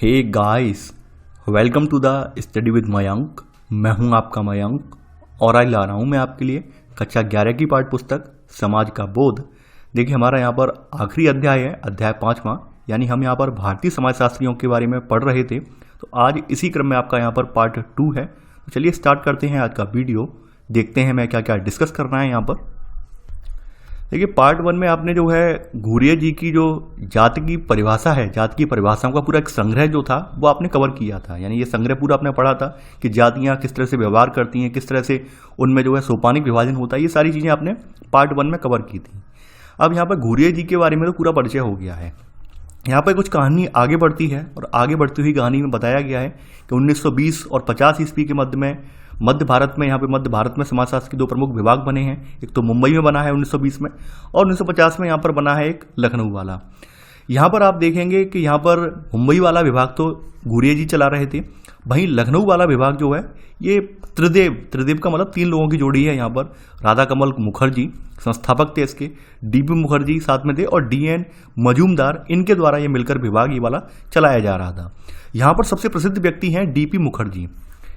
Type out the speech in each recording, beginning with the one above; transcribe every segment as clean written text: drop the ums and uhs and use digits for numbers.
Hey guys, welcome to the study with Mayank. मैं हूं आपका मयंक और आज ला रहा हूं मैं आपके लिए कक्षा 11 की पाठ्य पुस्तक समाज का बोध। देखिए, हमारा यहाँ पर आखिरी अध्याय है, अध्याय 5वां, यानी हम यहाँ पर भारतीय समाजशास्त्रियों के बारे में पढ़ रहे थे। तो आज इसी क्रम में आपका यहाँ पर पार्ट 2 है। तो चलिए स्टार्ट करते हैं आज का वीडियो। देखते हैं मैं क्या क्या डिस्कस करना है यहाँ पर। देखिए, पार्ट 1 में आपने जो है घुरिये जी की जो जाति की परिभाषा है, जाति की परिभाषाओं का पूरा एक संग्रह जो था वो आपने कवर किया था। यानी ये संग्रह पूरा आपने पढ़ा था कि जातियां किस तरह से व्यवहार करती हैं, किस तरह से उनमें जो है सोपानिक विभाजन होता है। ये सारी चीज़ें आपने पार्ट 1 में कवर की थी। अब यहाँ पर घुरिये जी के बारे में तो पूरा परिचय हो गया है। यहाँ पर कुछ कहानी आगे बढ़ती है और आगे बढ़ती हुई कहानी में बताया गया है कि 1920 और 50 ईस्वी के मध्य में मध्य भारत में समाजशास्त्र के दो प्रमुख विभाग बने हैं। एक तो मुंबई में बना है 1920 में, और 1950 में यहाँ पर बना है एक लखनऊ वाला। यहाँ पर आप देखेंगे कि यहाँ पर मुंबई वाला विभाग तो घुरिये जी चला रहे थे, वहीं लखनऊ वाला विभाग जो है ये त्रिदेव का मतलब 3 लोगों की जोड़ी है। यहाँ पर राधा कमल मुखर्जी संस्थापक थे इसके, डीपी मुखर्जी साथ में थे, और डीएन मजूमदार, इनके द्वारा ये मिलकर विभाग ये वाला चलाया जा रहा था। यहाँ पर सबसे प्रसिद्ध व्यक्ति हैं डीपी मुखर्जी,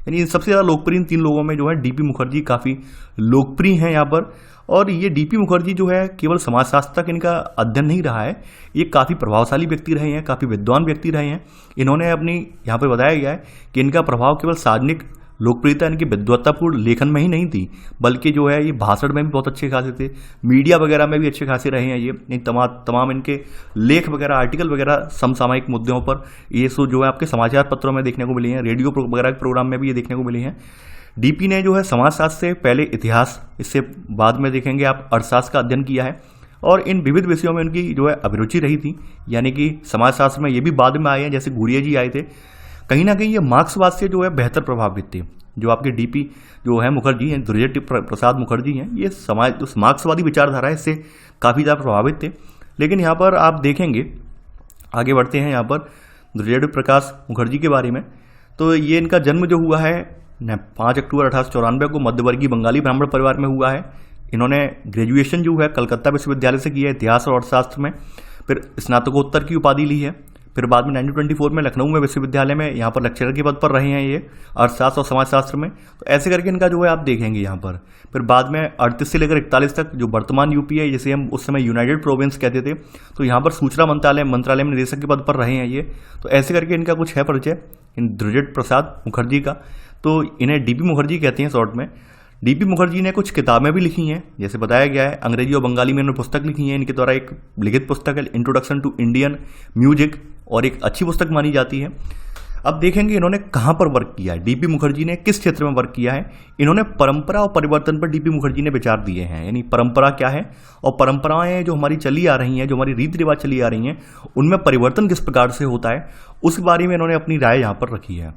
यानी सबसे ज़्यादा लोकप्रिय 3 लोगों में जो है डीपी मुखर्जी काफ़ी लोकप्रिय हैं यहाँ पर। और ये डीपी मुखर्जी जो है केवल समाजशास्त्र तक इनका अध्ययन नहीं रहा है, ये काफ़ी प्रभावशाली व्यक्ति रहे हैं, काफ़ी विद्वान व्यक्ति रहे हैं। इन्होंने अपनी यहाँ पर बताया गया है कि इनका प्रभाव केवल सार्वजनिक लोकप्रियता, इनकी विद्वत्तापूर्ण लेखन में ही नहीं थी, बल्कि जो है ये भाषण में भी बहुत अच्छे खासे थे, मीडिया वगैरह में भी अच्छे खासे रहे हैं। ये तमाम इनके लेख वगैरह, आर्टिकल वगैरह समसामयिक मुद्दों पर ये सो जो है आपके समाचार पत्रों में देखने को मिले हैं, रेडियो वगैरह के प्रोग्राम में भी ये देखने को मिले हैं। डीपी ने जो है समाजशास्त्र से पहले इतिहास, इससे बाद में देखेंगे आप अर्थशास्त्र का अध्ययन किया है, और इन विविध विषयों में उनकी जो है अभिरुचि रही थी। यानी कि समाजशास्त्र में ये भी बाद में आए हैं, जैसे घुरिये जी आए थे। कहीं ना कहीं ये मार्क्सवाद से जो है बेहतर प्रभावित थे। जो आपके डीपी जो है मुखर्जी हैं, धुर्यटी प्रसाद मुखर्जी हैं, ये समाज उस मार्क्सवादी विचारधारा है इससे काफ़ी ज़्यादा प्रभावित थे। लेकिन यहाँ पर आप देखेंगे, आगे बढ़ते हैं यहाँ पर धुर्यटी प्रकाश मुखर्जी के बारे में। तो ये इनका जन्म जो हुआ है 5 अक्टूबर 1894 को मध्यवर्गीय बंगाली ब्राह्मण परिवार में हुआ है। इन्होंने ग्रेजुएशन जो है कलकत्ता विश्वविद्यालय से किया है इतिहास और अर्थशास्त्र में, फिर स्नातकोत्तर की उपाधि ली है। फिर बाद में 1924 में लखनऊ में विश्वविद्यालय में यहाँ पर लेक्चरर के पद पर रहे हैं ये अर्थशास्त्र और समाजशास्त्र में। तो ऐसे करके इनका जो है आप देखेंगे यहाँ पर। फिर बाद में 38 से लेकर 41 तक जो वर्तमान यूपी है, जिसे हम उस समय यूनाइटेड प्रोविंस कहते थे, तो यहाँ पर सूचना मंत्रालय में निदेशक के पद पर रहे हैं ये। तो ऐसे करके इनका कुछ है परिचय इन धुर्यटी प्रसाद मुखर्जी का। तो इन्हें डीपी मुखर्जी कहते हैं शॉर्ट में। डीपी मुखर्जी ने कुछ किताबें भी लिखी हैं, जैसे बताया गया है अंग्रेजी और बंगाली में इन्होंने पुस्तक लिखी है। इनके द्वारा एक लिखित पुस्तक है इंट्रोडक्शन टू इंडियन म्यूजिक, और एक अच्छी पुस्तक मानी जाती है। अब देखेंगे इन्होंने कहाँ पर वर्क किया है, डीपी मुखर्जी ने किस क्षेत्र में वर्क किया है। इन्होंने परंपरा और परिवर्तन पर डीपी मुखर्जी ने विचार दिए हैं। यानी परंपरा क्या है और परंपराएं जो हमारी चली आ रही हैं, जो हमारी रीति रिवाज चली आ रही हैं, उनमें परिवर्तन किस प्रकार से होता है, उस बारे में इन्होंने अपनी राय यहाँ पर रखी है।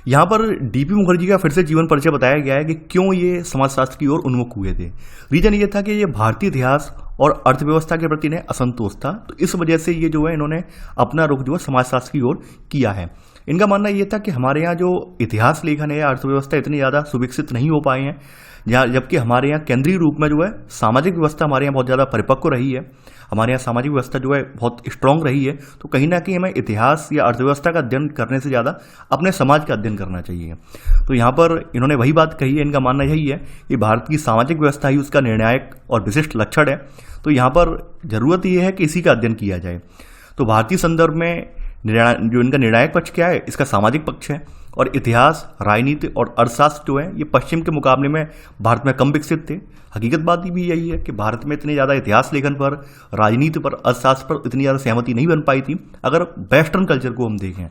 यहाँ पर डीपी मुखर्जी का फिर से जीवन परिचय बताया गया है कि क्यों ये समाजशास्त्र की ओर उन्मुख हुए थे। रीजन ये था कि ये भारतीय इतिहास और अर्थव्यवस्था के प्रति इन्हें असंतोष था, तो इस वजह से ये जो है इन्होंने अपना रुख जो है समाजशास्त्र की ओर किया है। इनका मानना ये था कि हमारे यहाँ जो इतिहास लेखन है, अर्थव्यवस्था इतनी ज़्यादा सुविकसित नहीं हो पाए हैं, जबकि हमारे यहाँ केंद्रीय रूप में जो है सामाजिक व्यवस्था हमारे यहाँ बहुत ज़्यादा परिपक्व रही है, हमारे यहाँ सामाजिक व्यवस्था जो है बहुत स्ट्रांग रही है। तो कहीं ना कहीं हमें इतिहास या अर्थव्यवस्था का अध्ययन करने से ज़्यादा अपने समाज का अध्ययन करना चाहिए। तो यहाँ पर इन्होंने वही बात कही है। इनका मानना यही है कि भारत की सामाजिक व्यवस्था ही उसका निर्णायक और विशिष्ट लक्षण है। तो यहाँ पर जरूरत यह है कि इसी का अध्ययन किया जाए। तो भारतीय संदर्भ में जो इनका निर्णायक पक्ष क्या है, इसका सामाजिक पक्ष है, और इतिहास, राजनीति और अर्थशास्त्र जो है ये पश्चिम के मुकाबले में भारत में कम विकसित थे। हकीकत बात भी यही है कि भारत में इतनी ज़्यादा इतिहास लेखन पर, राजनीति पर, अर्थशास्त्र पर इतनी ज़्यादा सहमति नहीं बन पाई थी। अगर वेस्टर्न कल्चर को हम देखें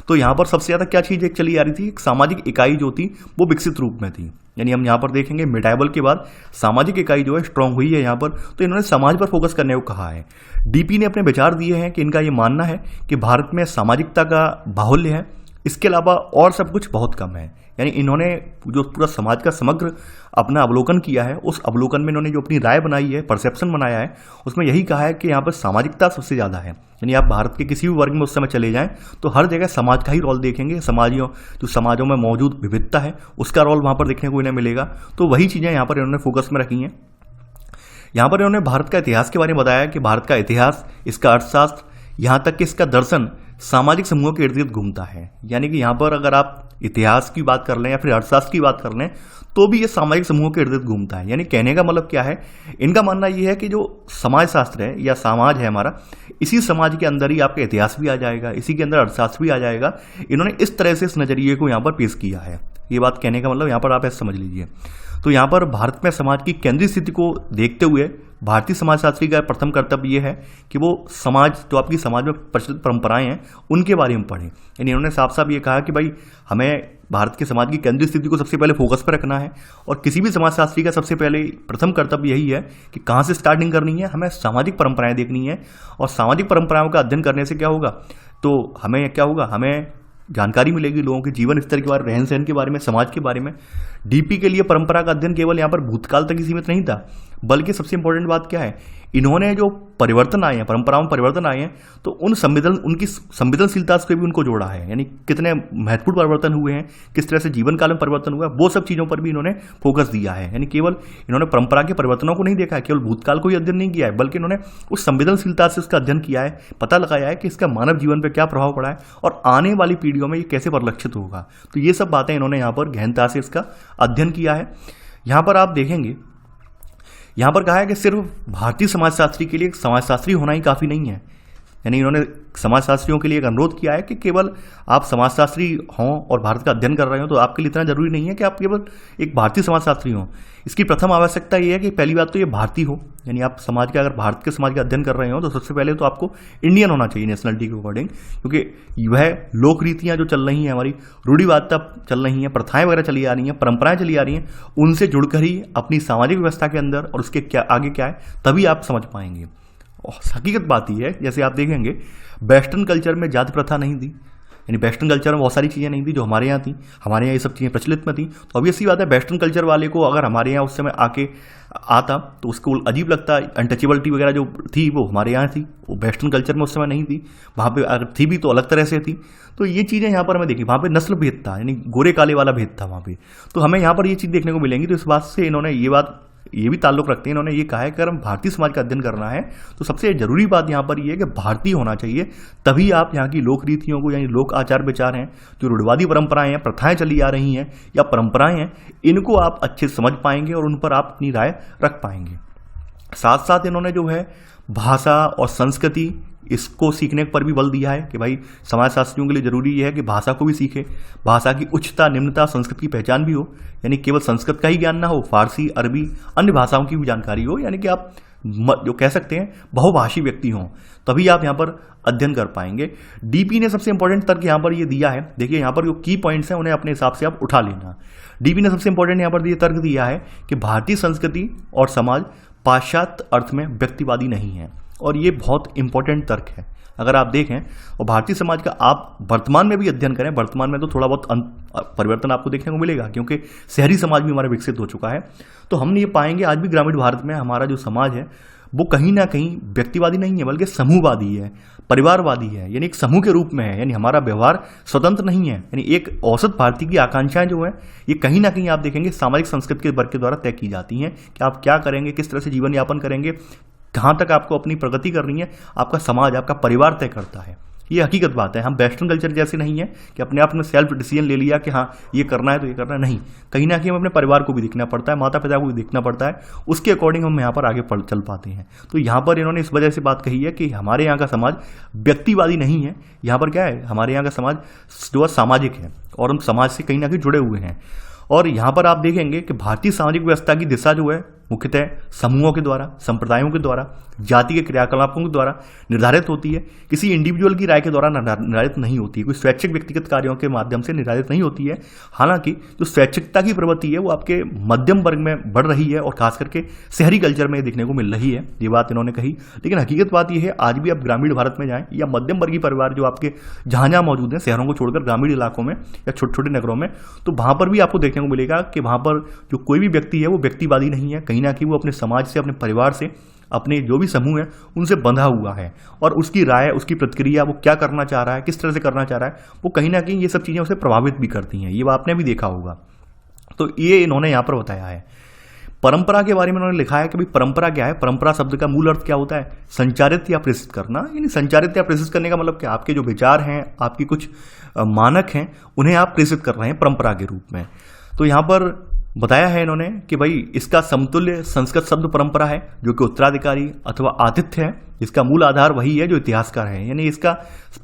तो यहाँ पर सबसे ज़्यादा क्या चीज़ एक चली आ रही थी, एक सामाजिक इकाई जो थी वो विकसित रूप में थी। यानी हम यहाँ पर देखेंगे मिडाइवल के बाद सामाजिक इकाई जो है स्ट्रांग हुई है यहाँ पर। तो इन्होंने समाज पर फोकस करने को कहा है। डीपी ने अपने विचार दिए हैं कि इनका ये मानना है कि भारत में सामाजिकता का बाहुल्य है, इसके अलावा और सब कुछ बहुत कम है। यानी इन्होंने जो पूरा समाज का समग्र अपना अवलोकन किया है, उस अवलोकन में इन्होंने जो अपनी राय बनाई है, परसेप्शन बनाया है, उसमें यही कहा है कि यहाँ पर सामाजिकता सबसे ज़्यादा है। यानी आप भारत के किसी भी वर्ग में उस समय चले जाएं तो हर जगह समाज का ही रोल देखेंगे। समाजों में मौजूद विविधता है उसका रोल वहाँ पर देखने को इन्हें मिलेगा। तो वही चीज़ें यहाँ पर इन्होंने फोकस में रखी हैं। यहाँ पर इन्होंने भारत का इतिहास के बारे में बताया कि भारत का इतिहास, इसका अर्थशास्त्र, यहाँ तक कि इसका दर्शन सामाजिक समूहों के इर्द गिर्द घूमता है। यानी कि यहाँ पर अगर आप इतिहास की बात कर लें या फिर अर्थशास्त्र की बात कर लें तो भी ये सामाजिक समूहों के इर्द गिर्द घूमता है। यानी कहने का मतलब क्या है, इनका मानना ये है कि जो समाज शास्त्र है या समाज है हमारा, इसी समाज के अंदर ही आपका इतिहास भी आ जाएगा, इसी के अंदर अर्थशास्त्र भी आ जाएगा। इन्होंने इस तरह से इस नजरिए को यहाँ पर पेश किया है। ये बात कहने का मतलब यहाँ पर आप ऐसे समझ लीजिए। तो यहाँ पर भारत में समाज की केंद्रीय स्थिति को देखते हुए भारतीय समाजशास्त्री का प्रथम कर्तव्य ये है कि वो समाज, जो आपकी समाज में प्रचलित परंपराएं हैं, उनके बारे में पढ़ें। यानी इन्होंने साफ साफ ये कहा कि भाई हमें भारत के समाज की केंद्रीय स्थिति को सबसे पहले फोकस पर रखना है, और किसी भी समाजशास्त्री का सबसे पहले प्रथम कर्तव्य यही है कि कहाँ से स्टार्टिंग करनी है, हमें सामाजिक परंपराएं देखनी है। और सामाजिक परंपराओं का अध्ययन करने से क्या होगा, तो हमें क्या होगा, हमें जानकारी मिलेगी लोगों के जीवन स्तर के बारे में, रहन सहन के बारे में, समाज के बारे में। डीपी के लिए परंपरा का अध्ययन केवल यहाँ पर भूतकाल तक ही सीमित नहीं था, बल्कि सबसे इंपॉर्टेंट बात क्या है, इन्होंने जो परिवर्तन आए हैं, परंपराओं में परिवर्तन आए हैं, तो उनकी संवेदनशीलता से भी उनको जोड़ा है। यानी कितने महत्वपूर्ण परिवर्तन हुए हैं, किस तरह से जीवन काल में परिवर्तन हुआ है, वो सब चीज़ों पर भी इन्होंने फोकस दिया है। यानी केवल इन्होंने परंपरा के परिवर्तनों को नहीं देखा है, केवल भूतकाल को ही अध्ययन नहीं किया है, बल्कि इन्होंने उस संवेदनशीलता से उसका अध्ययन किया है, पता लगाया है कि इसका मानव जीवन पर क्या प्रभाव पड़ा है और आने वाली पीढ़ियों में ये कैसे परिलक्षित होगा। तो ये सब बातें इन्होंने यहाँ पर गहनता से इसका अध्ययन किया है। यहाँ पर आप देखेंगे, यहाँ पर कहा है कि सिर्फ भारतीय समाजशास्त्री के लिए समाजशास्त्री होना ही काफ़ी नहीं है। यानी इन्होंने समाजशास्त्रियों के लिए एक अनुरोध किया है कि केवल आप समाजशास्त्री हों और भारत का अध्ययन कर रहे हो तो आपके लिए इतना जरूरी नहीं है कि आप केवल एक भारतीय समाजशास्त्री हों। इसकी प्रथम आवश्यकता ये है कि पहली बात तो ये भारतीय हो, यानी आप समाज के, अगर भारत के समाज का अध्ययन कर रहे हो तो सबसे पहले तो आपको इंडियन होना चाहिए नेशनलिटी के अकॉर्डिंग, क्योंकि वह लोक रीतियाँ जो चल रही हैं, हमारी रूढ़िवादिता चल रही हैं, प्रथाएं वगैरह चली आ रही हैं, परंपराएं चली आ रही हैं, उनसे जुड़कर ही अपनी सामाजिक व्यवस्था के अंदर और उसके क्या आगे क्या है तभी आप समझ पाएंगे। हकीकत बात ही है, जैसे आप देखेंगे वेस्टर्न कल्चर में जाति प्रथा नहीं थी, यानी वेस्टर्न कल्चर में बहुत सारी चीज़ें नहीं थी जो हमारे यहाँ थी, हमारे यहाँ ये सब चीज़ें प्रचलित में थी। तो अब ऐसी बात है, वेस्टर्न कल्चर वाले को अगर हमारे यहाँ उस समय आके आता तो उसको अजीब लगता। अनटचेबिलिटी वगैरह जो थी वो हमारे यहाँ थी, वो वेस्टर्न कल्चर में उस समय नहीं थी, वहाँ पे अगर थी भी तो अलग तरह से थी। तो ये चीज़ें यहाँ पर हमें देखी, वहाँ पे नस्ल भेद था, यानी गोरे काले वाला भेद था वहाँ पे। तो हमें यहाँ पर ये चीज़ देखने को मिलेंगी। तो इस बात से इन्होंने ये भी ताल्लुक रखते हैं, इन्होंने ये कहा है कि अगर हम भारतीय समाज का अध्ययन करना है तो सबसे जरूरी बात यहाँ पर ये है कि भारतीय होना चाहिए, तभी आप यहाँ की लोक रीतियों को, यानी लोक आचार विचार हैं, जो रूढ़िवादी परंपराएं हैं, प्रथाएं चली आ रही हैं या परंपराएं हैं, इनको आप अच्छे से समझ पाएंगे और उन पर आप अपनी राय रख पाएंगे। साथ साथ इन्होंने जो है भाषा और संस्कृति, इसको सीखने पर भी बल दिया है कि भाई समाजशास्त्रियों के लिए जरूरी यह है कि भाषा को भी सीखे, भाषा की उच्चता, निम्नता, संस्कृत की पहचान भी हो, यानी केवल संस्कृत का ही ज्ञान ना हो, फारसी, अरबी, अन्य भाषाओं की भी जानकारी हो, यानी कि आप जो कह सकते हैं बहुभाषी व्यक्ति हों, तभी आप यहाँ पर अध्ययन कर पाएंगे। डीपी ने सबसे इंपॉर्टेंट तर्क यहाँ पर ये दिया है, देखिए यहाँ पर जो की पॉइंट्स हैं उन्हें अपने हिसाब से आप उठा लेना। डीपी ने सबसे इंपॉर्टेंट यहाँ पर ये तर्क दिया है कि भारतीय संस्कृति और समाज पाश्चात्य अर्थ में व्यक्तिवादी नहीं है, और ये बहुत इंपॉर्टेंट तर्क है। अगर आप देखें और भारतीय समाज का आप वर्तमान में भी अध्ययन करें, वर्तमान में तो थोड़ा बहुत परिवर्तन आपको देखने को मिलेगा क्योंकि शहरी समाज भी हमारा विकसित हो चुका है, तो हम ये पाएंगे आज भी ग्रामीण भारत में हमारा जो समाज है वो कहीं ना कहीं व्यक्तिवादी नहीं है, बल्कि समूहवादी है, परिवारवादी है, यानी एक समूह के रूप में है। यानी हमारा व्यवहार स्वतंत्र नहीं है, यानी एक औसत भारतीय की आकांक्षाएं जो है ये कहीं ना कहीं आप देखेंगे सामाजिक संस्कृति के वर्ग के द्वारा तय की जाती हैं कि आप क्या करेंगे, किस तरह से जीवन यापन करेंगे, कहाँ तक आपको अपनी प्रगति करनी है, आपका समाज, आपका परिवार तय करता है। ये हकीकत बात है। हम वेस्टर्न कल्चर जैसे नहीं है कि अपने आप में सेल्फ डिसीजन ले लिया कि हाँ ये करना है तो ये करना है, नहीं, कहीं ना कहीं हमें अपने परिवार को भी देखना पड़ता है, माता पिता को भी देखना पड़ता है, उसके अकॉर्डिंग हम यहाँ पर आगे चल पाते हैं। तो यहाँ पर इन्होंने इस वजह से बात कही है कि हमारे यहाँ का समाज व्यक्तिवादी नहीं है, यहाँ पर क्या है, हमारे यहाँ का समाज जो है सामाजिक है और हम समाज से कहीं ना कहीं जुड़े हुए हैं। और यहाँ पर आप देखेंगे कि भारतीय सामाजिक व्यवस्था की दिशा जो है मुख्यतः समूहों के द्वारा, संप्रदायों के द्वारा, जाति के क्रियाकलापों के द्वारा निर्धारित होती है, किसी इंडिविजुअल की राय के द्वारा निर्धारित नहीं होती है, कोई स्वैच्छिक व्यक्तिगत कार्यों के माध्यम से निर्धारित नहीं होती है। हालांकि जो स्वैच्छिकता की प्रवृत्ति है वो आपके मध्यम वर्ग में बढ़ रही है और खास करके शहरी कल्चर में देखने को मिल रही है, ये बात इन्होंने कही। लेकिन हकीकत बात यह है, आज भी आप ग्रामीण भारत में जाएं या मध्यम वर्गीय परिवार जो आपके जहाँ जहाँ मौजूद हैं, शहरों को छोड़कर ग्रामीण इलाकों में या छोटे छोटे नगरों में, तो वहाँ पर भी आपको देखने को मिलेगा कि वहाँ पर जो कोई भी व्यक्ति है वो व्यक्तिवादी नहीं है, कहीं ना कहीं वो अपने समाज से, अपने परिवार से, अपने जो भी समूह है उनसे बंधा हुआ है और उसकी राय, उसकी प्रतिक्रिया, वो क्या करना चाह रहा है, किस तरह से करना चाह रहा है, वो कहीं ना कहीं ये सब चीज़ें उसे प्रभावित भी करती हैं। ये आपने भी देखा होगा। तो ये इन्होंने यहाँ पर बताया है। परंपरा के बारे में उन्होंने लिखा है कि भाई परंपरा क्या है। परंपरा शब्द का मूल अर्थ क्या होता है? संचारित या प्रेषित करना। यानी संचारित या प्रेषित करने का मतलब क्या? आपके जो विचार हैं, आपकी कुछ मानक हैं, उन्हें आप प्रेषित कर रहे हैं परंपरा के रूप में। तो यहाँ पर बताया है इन्होंने कि भाई इसका समतुल्य संस्कृत शब्द परंपरा है, जो कि उत्तराधिकारी अथवा आतिथ्य है। इसका मूल आधार वही है जो इतिहासकार है। यानी इसका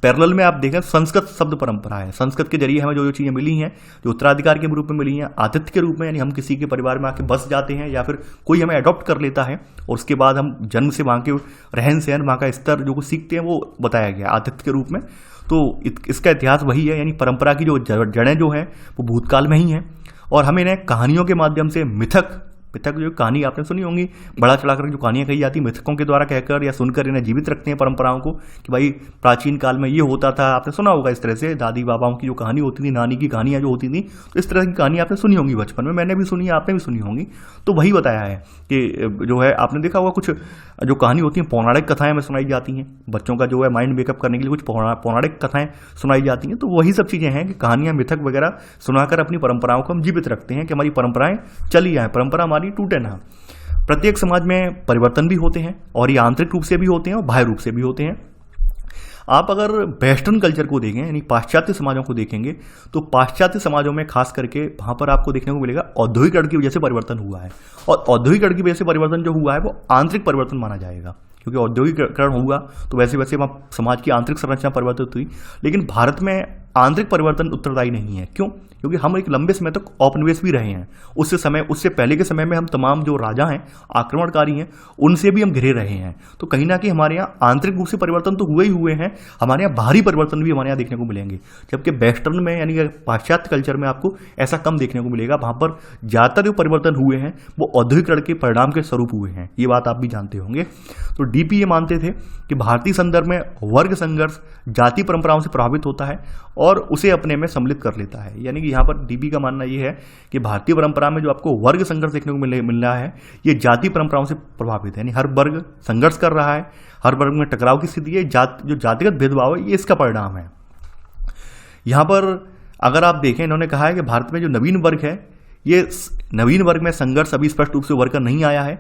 पैरेलल में आप देखें संस्कृत शब्द परंपरा है। संस्कृत के जरिए हमें जो जो चीज़ें मिली हैं, जो उत्तराधिकार के रूप में मिली हैं, आतिथ्य के रूप में, यानी हम किसी के परिवार में आके बस जाते हैं या फिर कोई हमें अडॉप्ट कर लेता है और उसके बाद हम जन्म से वहाँ के रहन सहन, वहाँ का स्तर जो कुछ सीखते हैं, वो बताया गया आतिथ्य के रूप में। तो इसका इतिहास वही है। यानी परंपरा की जो जड़ें जो हैं वो भूतकाल में ही हैं और हमें इन्हें कहानियों के माध्यम से मिथक जो कहानी आपने सुनी होंगी, बड़ा चढ़ाकर जो कहानियाँ कही जाती, मिथकों के द्वारा कहकर या सुनकर इन्हें जीवित रखते हैं परंपराओं को कि भाई प्राचीन काल में ये होता था। आपने सुना होगा इस तरह से दादी बाबाओं की जो कहानी होती थी, नानी की कहानियाँ जो होती थी, तो इस तरह की कहानी आपने सुनी होंगी बचपन में, मैंने भी सुनी है, आपने भी सुनी होंगी। तो वही बताया है कि जो है आपने देखा होगा कुछ जो कहानी होती हैं, पौराणिक कथाएं में सुनाई जाती हैं, बच्चों का जो है माइंड मेकअप करने के लिए कुछ पौराणिक कथाएं सुनाई जाती हैं। तो वही सब चीज़ें हैं कि कहानियाँ, मिथक वगैरह सुनाकर अपनी परंपराओं को हम जीवित रखते हैं कि हमारी परंपराएं चली आए, परंपरा हमारी टूटे ना। प्रत्येक समाज में परिवर्तन भी होते हैं और ये आंतरिक रूप से भी होते हैं और बाह्य रूप से भी होते हैं। आप अगर वेस्टर्न कल्चर को देखें, यानी पाश्चात्य समाजों को देखेंगे, तो पाश्चात्य समाजों में खास करके वहाँ पर आपको देखने को मिलेगा औद्योगिकरण की वजह से परिवर्तन हुआ है। और औद्योगिकरण की वजह से परिवर्तन जो हुआ है वो आंतरिक परिवर्तन माना जाएगा, क्योंकि औद्योगिकरण हुआ तो वैसे वैसे वहाँ समाज की आंतरिक संरचना परिवर्तित हुई। लेकिन भारत में आंतरिक परिवर्तन उत्तरदायी नहीं है। क्यों? क्योंकि हम एक लंबे समय तक औपनिवेश भी रहे हैं। उससे पहले के समय में हम तमाम जो राजा हैं, आक्रमणकारी हैं, उनसे भी हम घिरे रहे हैं। तो कहीं ना कहीं हमारे यहाँ आंतरिक रूप से परिवर्तन तो हुए ही हुए हैं, हमारे यहाँ बाहरी परिवर्तन भी हमारे यहाँ देखने को मिलेंगे। जबकि वेस्टर्न में यानी पाश्चात्य कल्चर में आपको ऐसा कम देखने को मिलेगा। वहाँ पर ज़्यादातर जो परिवर्तन हुए हैं वो औद्योगिकरण के परिणाम के स्वरूप हुए हैं। ये बात आप भी जानते होंगे। तो डीपी ये मानते थे कि भारतीय संदर्भ में वर्ग संघर्ष जाति परंपराओं से प्रभावित होता है और उसे अपने में सम्मिलित कर लेता है। यानी कि यहाँ पर डीपी का मानना ये है कि भारतीय परंपरा में जो आपको वर्ग संघर्ष देखने को मिल रहा है, ये जाति परंपराओं से प्रभावित है। यानी हर वर्ग संघर्ष कर रहा है, हर वर्ग में टकराव की स्थिति है, जो जातिगत भेदभाव है, ये इसका परिणाम है। यहाँ पर अगर आप देखें, इन्होंने कहा है कि भारत में जो नवीन वर्ग है, ये नवीन वर्ग में संघर्ष अभी स्पष्ट रूप से उभर कर नहीं आया है।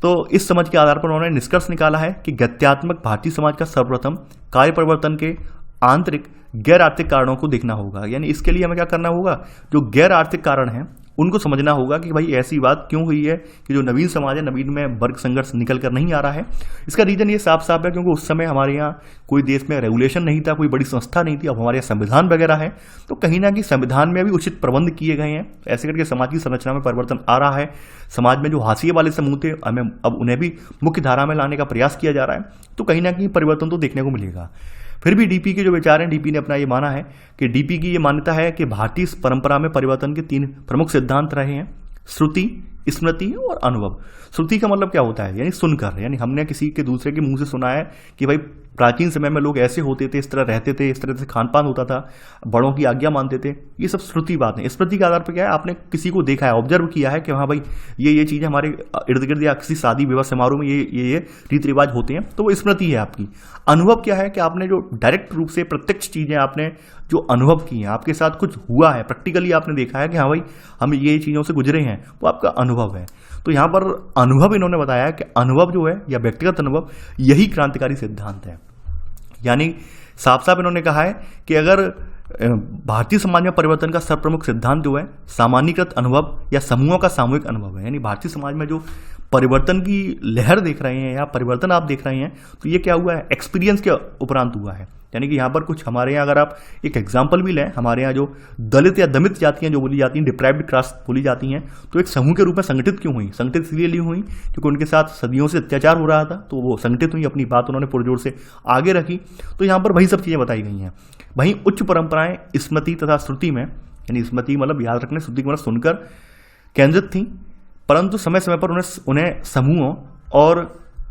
तो इस समझ के आधार पर उन्होंने निष्कर्ष निकाला है कि गत्यात्मक भारतीय समाज का सर्वप्रथम कार्य परिवर्तन के आंतरिक गैर आर्थिक कारणों को देखना होगा। यानी इसके लिए हमें क्या करना होगा? जो गैर आर्थिक कारण हैं उनको समझना होगा कि भाई ऐसी बात क्यों हुई है कि जो नवीन समाज है, नवीन में वर्ग संघर्ष निकल कर नहीं आ रहा है। इसका रीजन ये साफ साफ है क्योंकि उस समय हमारे यहाँ कोई देश में रेगुलेशन नहीं था, कोई बड़ी संस्था नहीं थी। अब हमारे यहाँ संविधान वगैरह है, तो कहीं ना कहीं संविधान में भी उचित प्रबंध किए गए हैं। ऐसे करके समाज की संरचना में परिवर्तन आ रहा है। समाज में जो हाशिए वाले समूह थे, हमें अब उन्हें भी मुख्य धारा में लाने का प्रयास किया जा रहा है। तो कहीं ना कहीं परिवर्तन तो देखने को मिलेगा। फिर भी डीपी के जो विचार हैं, डीपी ने अपना ये माना है कि डीपी की ये मान्यता है कि भारतीय परंपरा में परिवर्तन के 3 प्रमुख सिद्धांत रहे हैं: श्रुति, स्मृति और अनुभव। श्रुति का मतलब क्या होता है? यानी सुनकर, यानी हमने किसी के दूसरे के मुंह से सुना है कि भाई प्राचीन समय में लोग ऐसे होते थे, इस तरह रहते थे, इस तरह से खान पान होता था, बड़ों की आज्ञा मानते थे। ये सब श्रुति बात है। स्मृति के आधार पर क्या है? आपने किसी को देखा है, ऑब्जर्व किया है कि हाँ भाई ये चीज़ें हमारे इर्द गिर्द या किसी शादी विवाह समारोह में ये रीति रिवाज होते हैं, तो वो स्मृति है आपकी। अनुभव क्या है? कि आपने जो डायरेक्ट रूप से प्रत्यक्ष चीज़ें आपने जो अनुभव की हैं, आपके साथ कुछ हुआ है, प्रैक्टिकली आपने देखा है कि हाँ भाई हम ये चीज़ों से गुजरे हैं, वो आपका अनुभव है। तो यहाँ पर अनुभव इन्होंने बताया कि अनुभव जो है या व्यक्तिगत अनुभव, यही क्रांतिकारी सिद्धांत है। यानी साफ साफ इन्होंने कहा है कि अगर भारतीय समाज में परिवर्तन का सर्वप्रमुख सिद्धांत जो है सामान्यीकृत अनुभव या समूहों का सामूहिक अनुभव है। यानी भारतीय समाज में जो परिवर्तन की लहर देख रहे हैं या परिवर्तन आप देख रहे हैं, तो ये क्या हुआ है? एक्सपीरियंस के उपरांत हुआ है। यानी कि यहाँ पर कुछ हमारे यहाँ अगर आप एक एग्जाम्पल भी लें, हमारे यहाँ जो दलित या दमित जातियाँ जो बोली जाती हैं, डिप्राइव्ड कास्ट बोली जाती हैं, तो एक समूह के रूप में संगठित क्यों हुई? संगठित इसलिए हुई क्योंकि उनके साथ सदियों से अत्याचार हो रहा था, तो वो संगठित हुई, अपनी बात उन्होंने पुरजोर से आगे रखी। तो यहाँ पर वही सब चीज़ें बताई गई हैं। वहीं उच्च परंपराएं स्मृति तथा श्रुति में, यानी स्मृति मतलब याद रखने, श्रुति मतलब सुनकर, केंद्रित थी, परंतु समय समय पर उन्हें समूहों और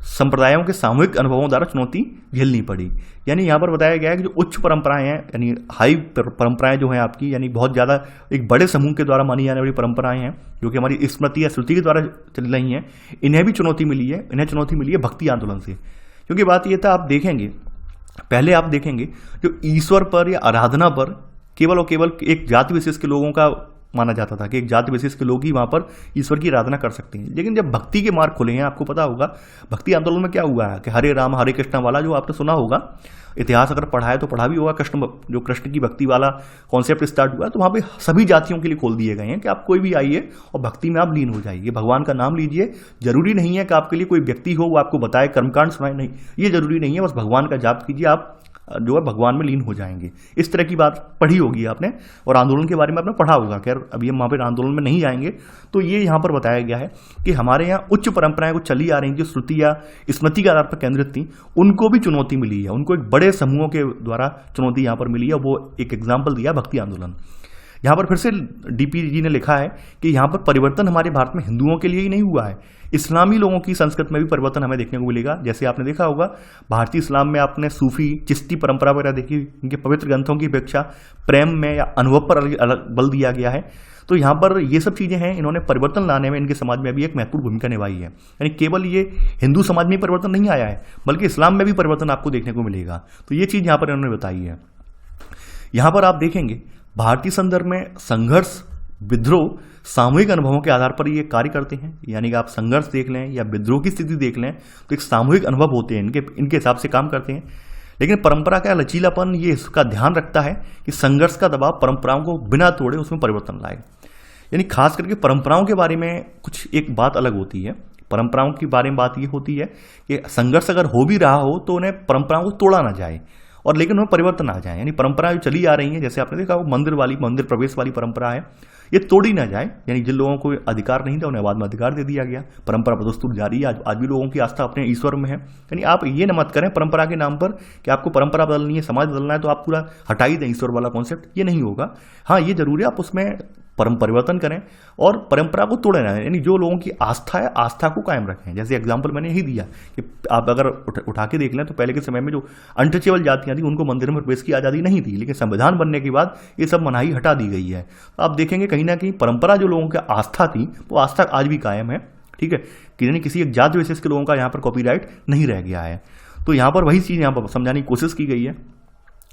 संप्रदायों के सामूहिक अनुभवों द्वारा चुनौती झेलनी पड़ी। यानी यहाँ पर बताया गया है कि जो उच्च परंपराएं हैं, यानी हाई परंपराएं जो हैं आपकी, यानी बहुत ज़्यादा एक बड़े समूह के द्वारा मानी जाने वाली परंपराएं हैं, जो कि हमारी स्मृति या श्रुति के द्वारा चल रही हैं, इन्हें भी चुनौती मिली है। इन्हें चुनौती मिली है भक्ति आंदोलन से। क्योंकि बात ये था, आप देखेंगे, पहले आप देखेंगे जो ईश्वर पर या आराधना पर केवल और केवल एक जाति विशेष के लोगों का माना जाता था कि एक जाति विशेष के लोग ही वहाँ पर ईश्वर की आराधना कर सकते हैं। लेकिन जब भक्ति के मार्ग खुले हैं, आपको पता होगा भक्ति आंदोलन में क्या हुआ है कि हरे राम हरे कृष्ण वाला जो आपने सुना होगा, इतिहास अगर पढ़ा है तो पढ़ा भी होगा, कृष्ण की भक्ति वाला कॉन्सेप्ट स्टार्ट हुआ, तो वहाँ पे सभी जातियों के लिए खोल दिए गए हैं कि आप कोई भी आइए और भक्ति में आप लीन हो जाइए, भगवान का नाम लीजिए। जरूरी नहीं है कि आपके लिए कोई व्यक्ति हो वो आपको बताए कर्मकांड सुनाए, नहीं, ये जरूरी नहीं है, बस भगवान का जाप कीजिए, आप जो है भगवान में लीन हो जाएंगे। इस तरह की बात पढ़ी होगी आपने और आंदोलन के बारे में आपने पढ़ा होगा। खैर अभी हम वहाँ पर आंदोलन में नहीं जाएंगे। तो ये यहाँ पर बताया गया है कि हमारे यहाँ उच्च परंपराएं कुछ चली आ रही जो श्रुति या स्मृति के आधार पर केंद्रित थी, उनको भी चुनौती मिली है, उनको एक बड़े समूहों के द्वारा चुनौती यहाँ पर मिली है। वो एक एग्जाम्पल दिया भक्ति आंदोलन। यहाँ पर फिर से डीपी जी ने लिखा है कि यहाँ पर परिवर्तन हमारे भारत में हिंदुओं के लिए ही नहीं हुआ है, इस्लामी लोगों की संस्कृति में भी परिवर्तन हमें देखने को मिलेगा। जैसे आपने देखा होगा भारतीय इस्लाम में आपने सूफी चिश्ती परंपरा वगैरह देखी, इनके पवित्र ग्रंथों की अपेक्षा प्रेम में या अनुभव पर अलग बल दिया गया है। तो यहाँ पर ये सब चीज़ें हैं, इन्होंने परिवर्तन लाने में इनके समाज में भी एक महत्वपूर्ण भूमिका निभाई है। यानी केवल ये हिंदू समाज में ही परिवर्तन नहीं आया है, बल्कि इस्लाम में भी परिवर्तन आपको देखने को मिलेगा। तो ये चीज़ यहाँ पर इन्होंने बताई है। यहाँ पर आप देखेंगे भारतीय संदर्भ में संघर्ष, विद्रोह सामूहिक अनुभवों के आधार पर ये कार्य करते हैं। यानी कि आप संघर्ष देख लें या विद्रोह की स्थिति देख लें तो एक सामूहिक अनुभव होते हैं, इनके हिसाब से काम करते हैं। लेकिन परंपरा का लचीलापन ये इसका ध्यान रखता है कि संघर्ष का दबाव परंपराओं को बिना तोड़े उसमें परिवर्तन लाए। यानी खास करके परंपराओं के बारे में कुछ एक बात अलग होती है। परंपराओं के बारे में बात ये होती है कि संघर्ष अगर हो भी रहा हो तो उन्हें परंपराओं को तोड़ा ना जाए और लेकिन उनमें परिवर्तन आ जाए। यानी परंपरा जो चली आ रही है, जैसे आपने देखा वो मंदिर प्रवेश वाली परंपरा है, ये तोड़ी ना जाए। यानी जिन लोगों को अधिकार नहीं था उन्हें बाद में अधिकार दे दिया गया। परंपरा बदस्तूर जारी है, आज भी लोगों की आस्था अपने ईश्वर में है। यानी आप ये न मत करें परंपरा के नाम पर कि आपको परंपरा बदलनी है, समाज बदलना है तो आप पूरा हटा ही दें ईश्वर वाला कॉन्सेप्ट, ये नहीं होगा। हाँ, ये जरूरी है आप उसमें परिवर्तन करें और परंपरा को तोड़े ना। यानी जो लोगों की आस्था है, आस्था को कायम रखें। जैसे एग्जाम्पल मैंने यही दिया कि आप अगर उठा के देख लें तो पहले के समय में जो अनटचेबल जातियां थी उनको मंदिर में प्रवेश की आज़ादी नहीं थी, लेकिन संविधान बनने के बाद ये सब मनाही हटा दी गई है। तो आप देखेंगे कहीं ना कहीं परंपरा जो लोगों की आस्था थी वो आस्था आज भी कायम है। ठीक है, कि किसी एक जाति विशेष के लोगों का यहाँ पर कॉपीराइट नहीं रह गया है। तो यहाँ पर वही चीज़ यहाँ पर समझाने की कोशिश की गई है।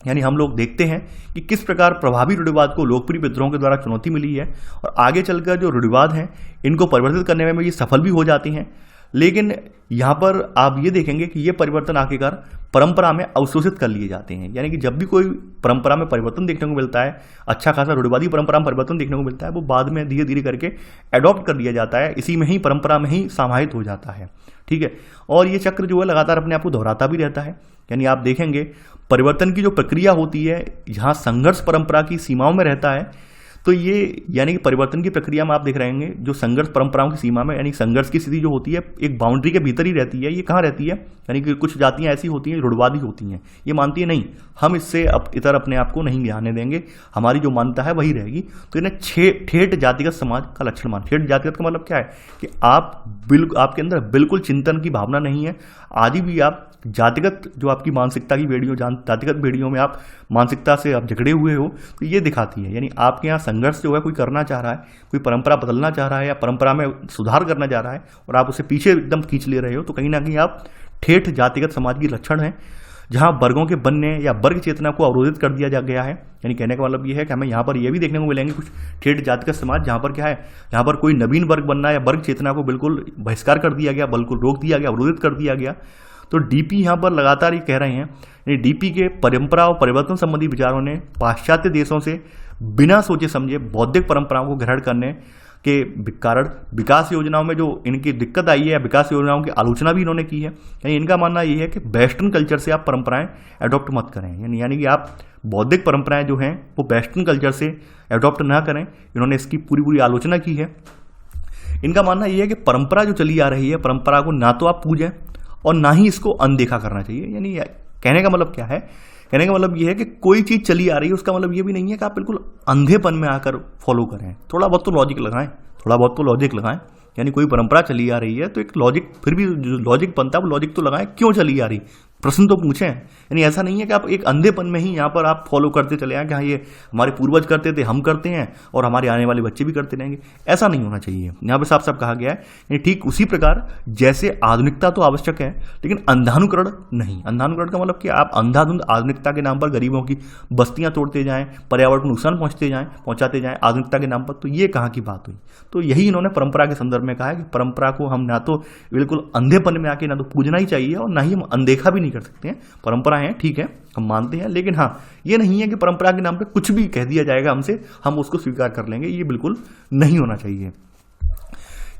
यानी हम लोग देखते हैं कि किस प्रकार प्रभावी रूढ़िवाद को लोकप्रिय विद्रोहों के द्वारा चुनौती मिली है और आगे चलकर जो रूढ़िवाद हैं इनको परिवर्तित करने में ये सफल भी हो जाती हैं। लेकिन यहाँ पर आप ये देखेंगे कि ये परिवर्तन आखिरकार परंपरा में अवशोषित कर लिए जाते हैं। यानी कि जब भी कोई परंपरा में परिवर्तन देखने को मिलता है, अच्छा खासा रूढ़िवादी परंपरा में परिवर्तन देखने को मिलता है, वो बाद में धीरे धीरे करके एडॉप्ट कर लिया जाता है, इसी में ही परंपरा में ही समाहित हो जाता है। ठीक है, और ये चक्र जो है लगातार अपने आप को दोहराता भी रहता है। यानी आप देखेंगे परिवर्तन की जो प्रक्रिया होती है, जहाँ संघर्ष परंपरा की सीमाओं में रहता है, तो ये यानी कि परिवर्तन की प्रक्रिया में आप देख रहे होंगे जो संघर्ष परंपराओं की सीमा में, यानी संघर्ष की स्थिति जो होती है एक बाउंड्री के भीतर ही रहती है। ये कहाँ रहती है? यानी कि कुछ जातियां ऐसी होती हैं रूढ़िवादी होती हैं, ये मानती है नहीं हम इससे इधर अपने आप को नहीं आने देंगे, हमारी जो मान्यता है वही रहेगी। तो इन्हें ठेठ जातिगत समाज का लक्षण मान। ठेठ जातिगत का मतलब क्या है कि आपके अंदर बिल्कुल चिंतन की भावना नहीं है, आज भी आप जातिगत जो आपकी मानसिकता की बेड़ियों, जातिगत बेड़ियों में आप मानसिकता से आप जकड़े हुए हो, तो ये दिखाती है। यानी आपके यहाँ संघर्ष जो है कोई करना चाह रहा है, कोई परंपरा बदलना चाह रहा है या परंपरा में सुधार करना चाह रहा है और आप उसे पीछे एकदम खींच ले रहे हो, तो कहीं ना कहीं आप ठेठ जातिगत समाज की लक्षण है, जहाँ वर्गों के बनने या वर्ग चेतना को अवरोधित कर दिया गया है। यानी कहने का मतलब ये है कि हमें यहाँ पर ये भी देखने को मिलेंगे कुछ ठेठ जातिगत समाज जहाँ पर क्या है, यहाँ पर कोई नवीन वर्ग बनना या वर्ग चेतना को बिल्कुल बहिष्कार कर दिया गया, बिल्कुल रोक दिया गया, अवरोधित कर दिया गया। तो डीपी यहाँ पर लगातार ये कह रहे हैं, यानी डीपी के परंपरा और परिवर्तन संबंधी विचारों ने पाश्चात्य देशों से बिना सोचे समझे बौद्धिक परंपराओं को ग्रहण करने के कारण विकास योजनाओं में जो इनकी दिक्कत आई है या विकास योजनाओं की आलोचना भी इन्होंने की है। यानी इनका मानना ये है कि वेस्टर्न कल्चर से आप परंपराएं अडॉप्ट मत करें, यानी कि आप बौद्धिक परंपराएं जो हैं वो वेस्टर्न कल्चर से अडॉप्ट ना करें। इन्होंने इसकी पूरी आलोचना की है। इनका मानना यह है कि परंपरा जो चली आ रही है, परंपरा को ना तो आप पूजें और ना ही इसको अनदेखा करना चाहिए। यानी कहने का मतलब क्या है? कहने का मतलब ये है कि कोई चीज़ चली आ रही है उसका मतलब ये भी नहीं है कि आप बिल्कुल अंधेपन में आकर फॉलो करें। थोड़ा बहुत तो लॉजिक लगाएं, यानी कोई परंपरा चली आ रही है तो एक लॉजिक, फिर भी जो लॉजिक बनता है वो लॉजिक तो लगाएं, क्यों चली आ रही, प्रश्न तो पूछें। यानी ऐसा नहीं है कि आप एक अंधेपन में ही यहाँ पर आप फॉलो करते चले आए कि हाँ ये हमारे पूर्वज करते थे, हम करते हैं और हमारे आने वाले बच्चे भी करते रहेंगे। ऐसा नहीं होना चाहिए। यहाँ पर साफ साफ कहा गया है, यानी ठीक उसी प्रकार जैसे आधुनिकता तो आवश्यक है लेकिन अंधानुकरण नहीं। अंधानुकरण का मतलब कि आप अंधाधुंध आधुनिकता के नाम पर गरीबों की बस्तियां तोड़ते जाएं, पर्यावरण को नुकसान पहुंचाते जाएं आधुनिकता के नाम पर, तो ये कहाँ की बात हुई। तो यही इन्होंने परंपरा के संदर्भ में कहा है कि परंपरा को हम ना तो बिल्कुल अंधेपन में आके ना तो पूजना ही चाहिए और ना ही हम अनदेखा भी नहीं कर सकते हैं। परंपरा है, ठीक है, हम मानते हैं, लेकिन हाँ ये नहीं है कि परंपरा के नाम पे कुछ भी कह दिया जाएगा हमसे, हम उसको स्वीकार कर लेंगे, ये बिल्कुल नहीं होना चाहिए।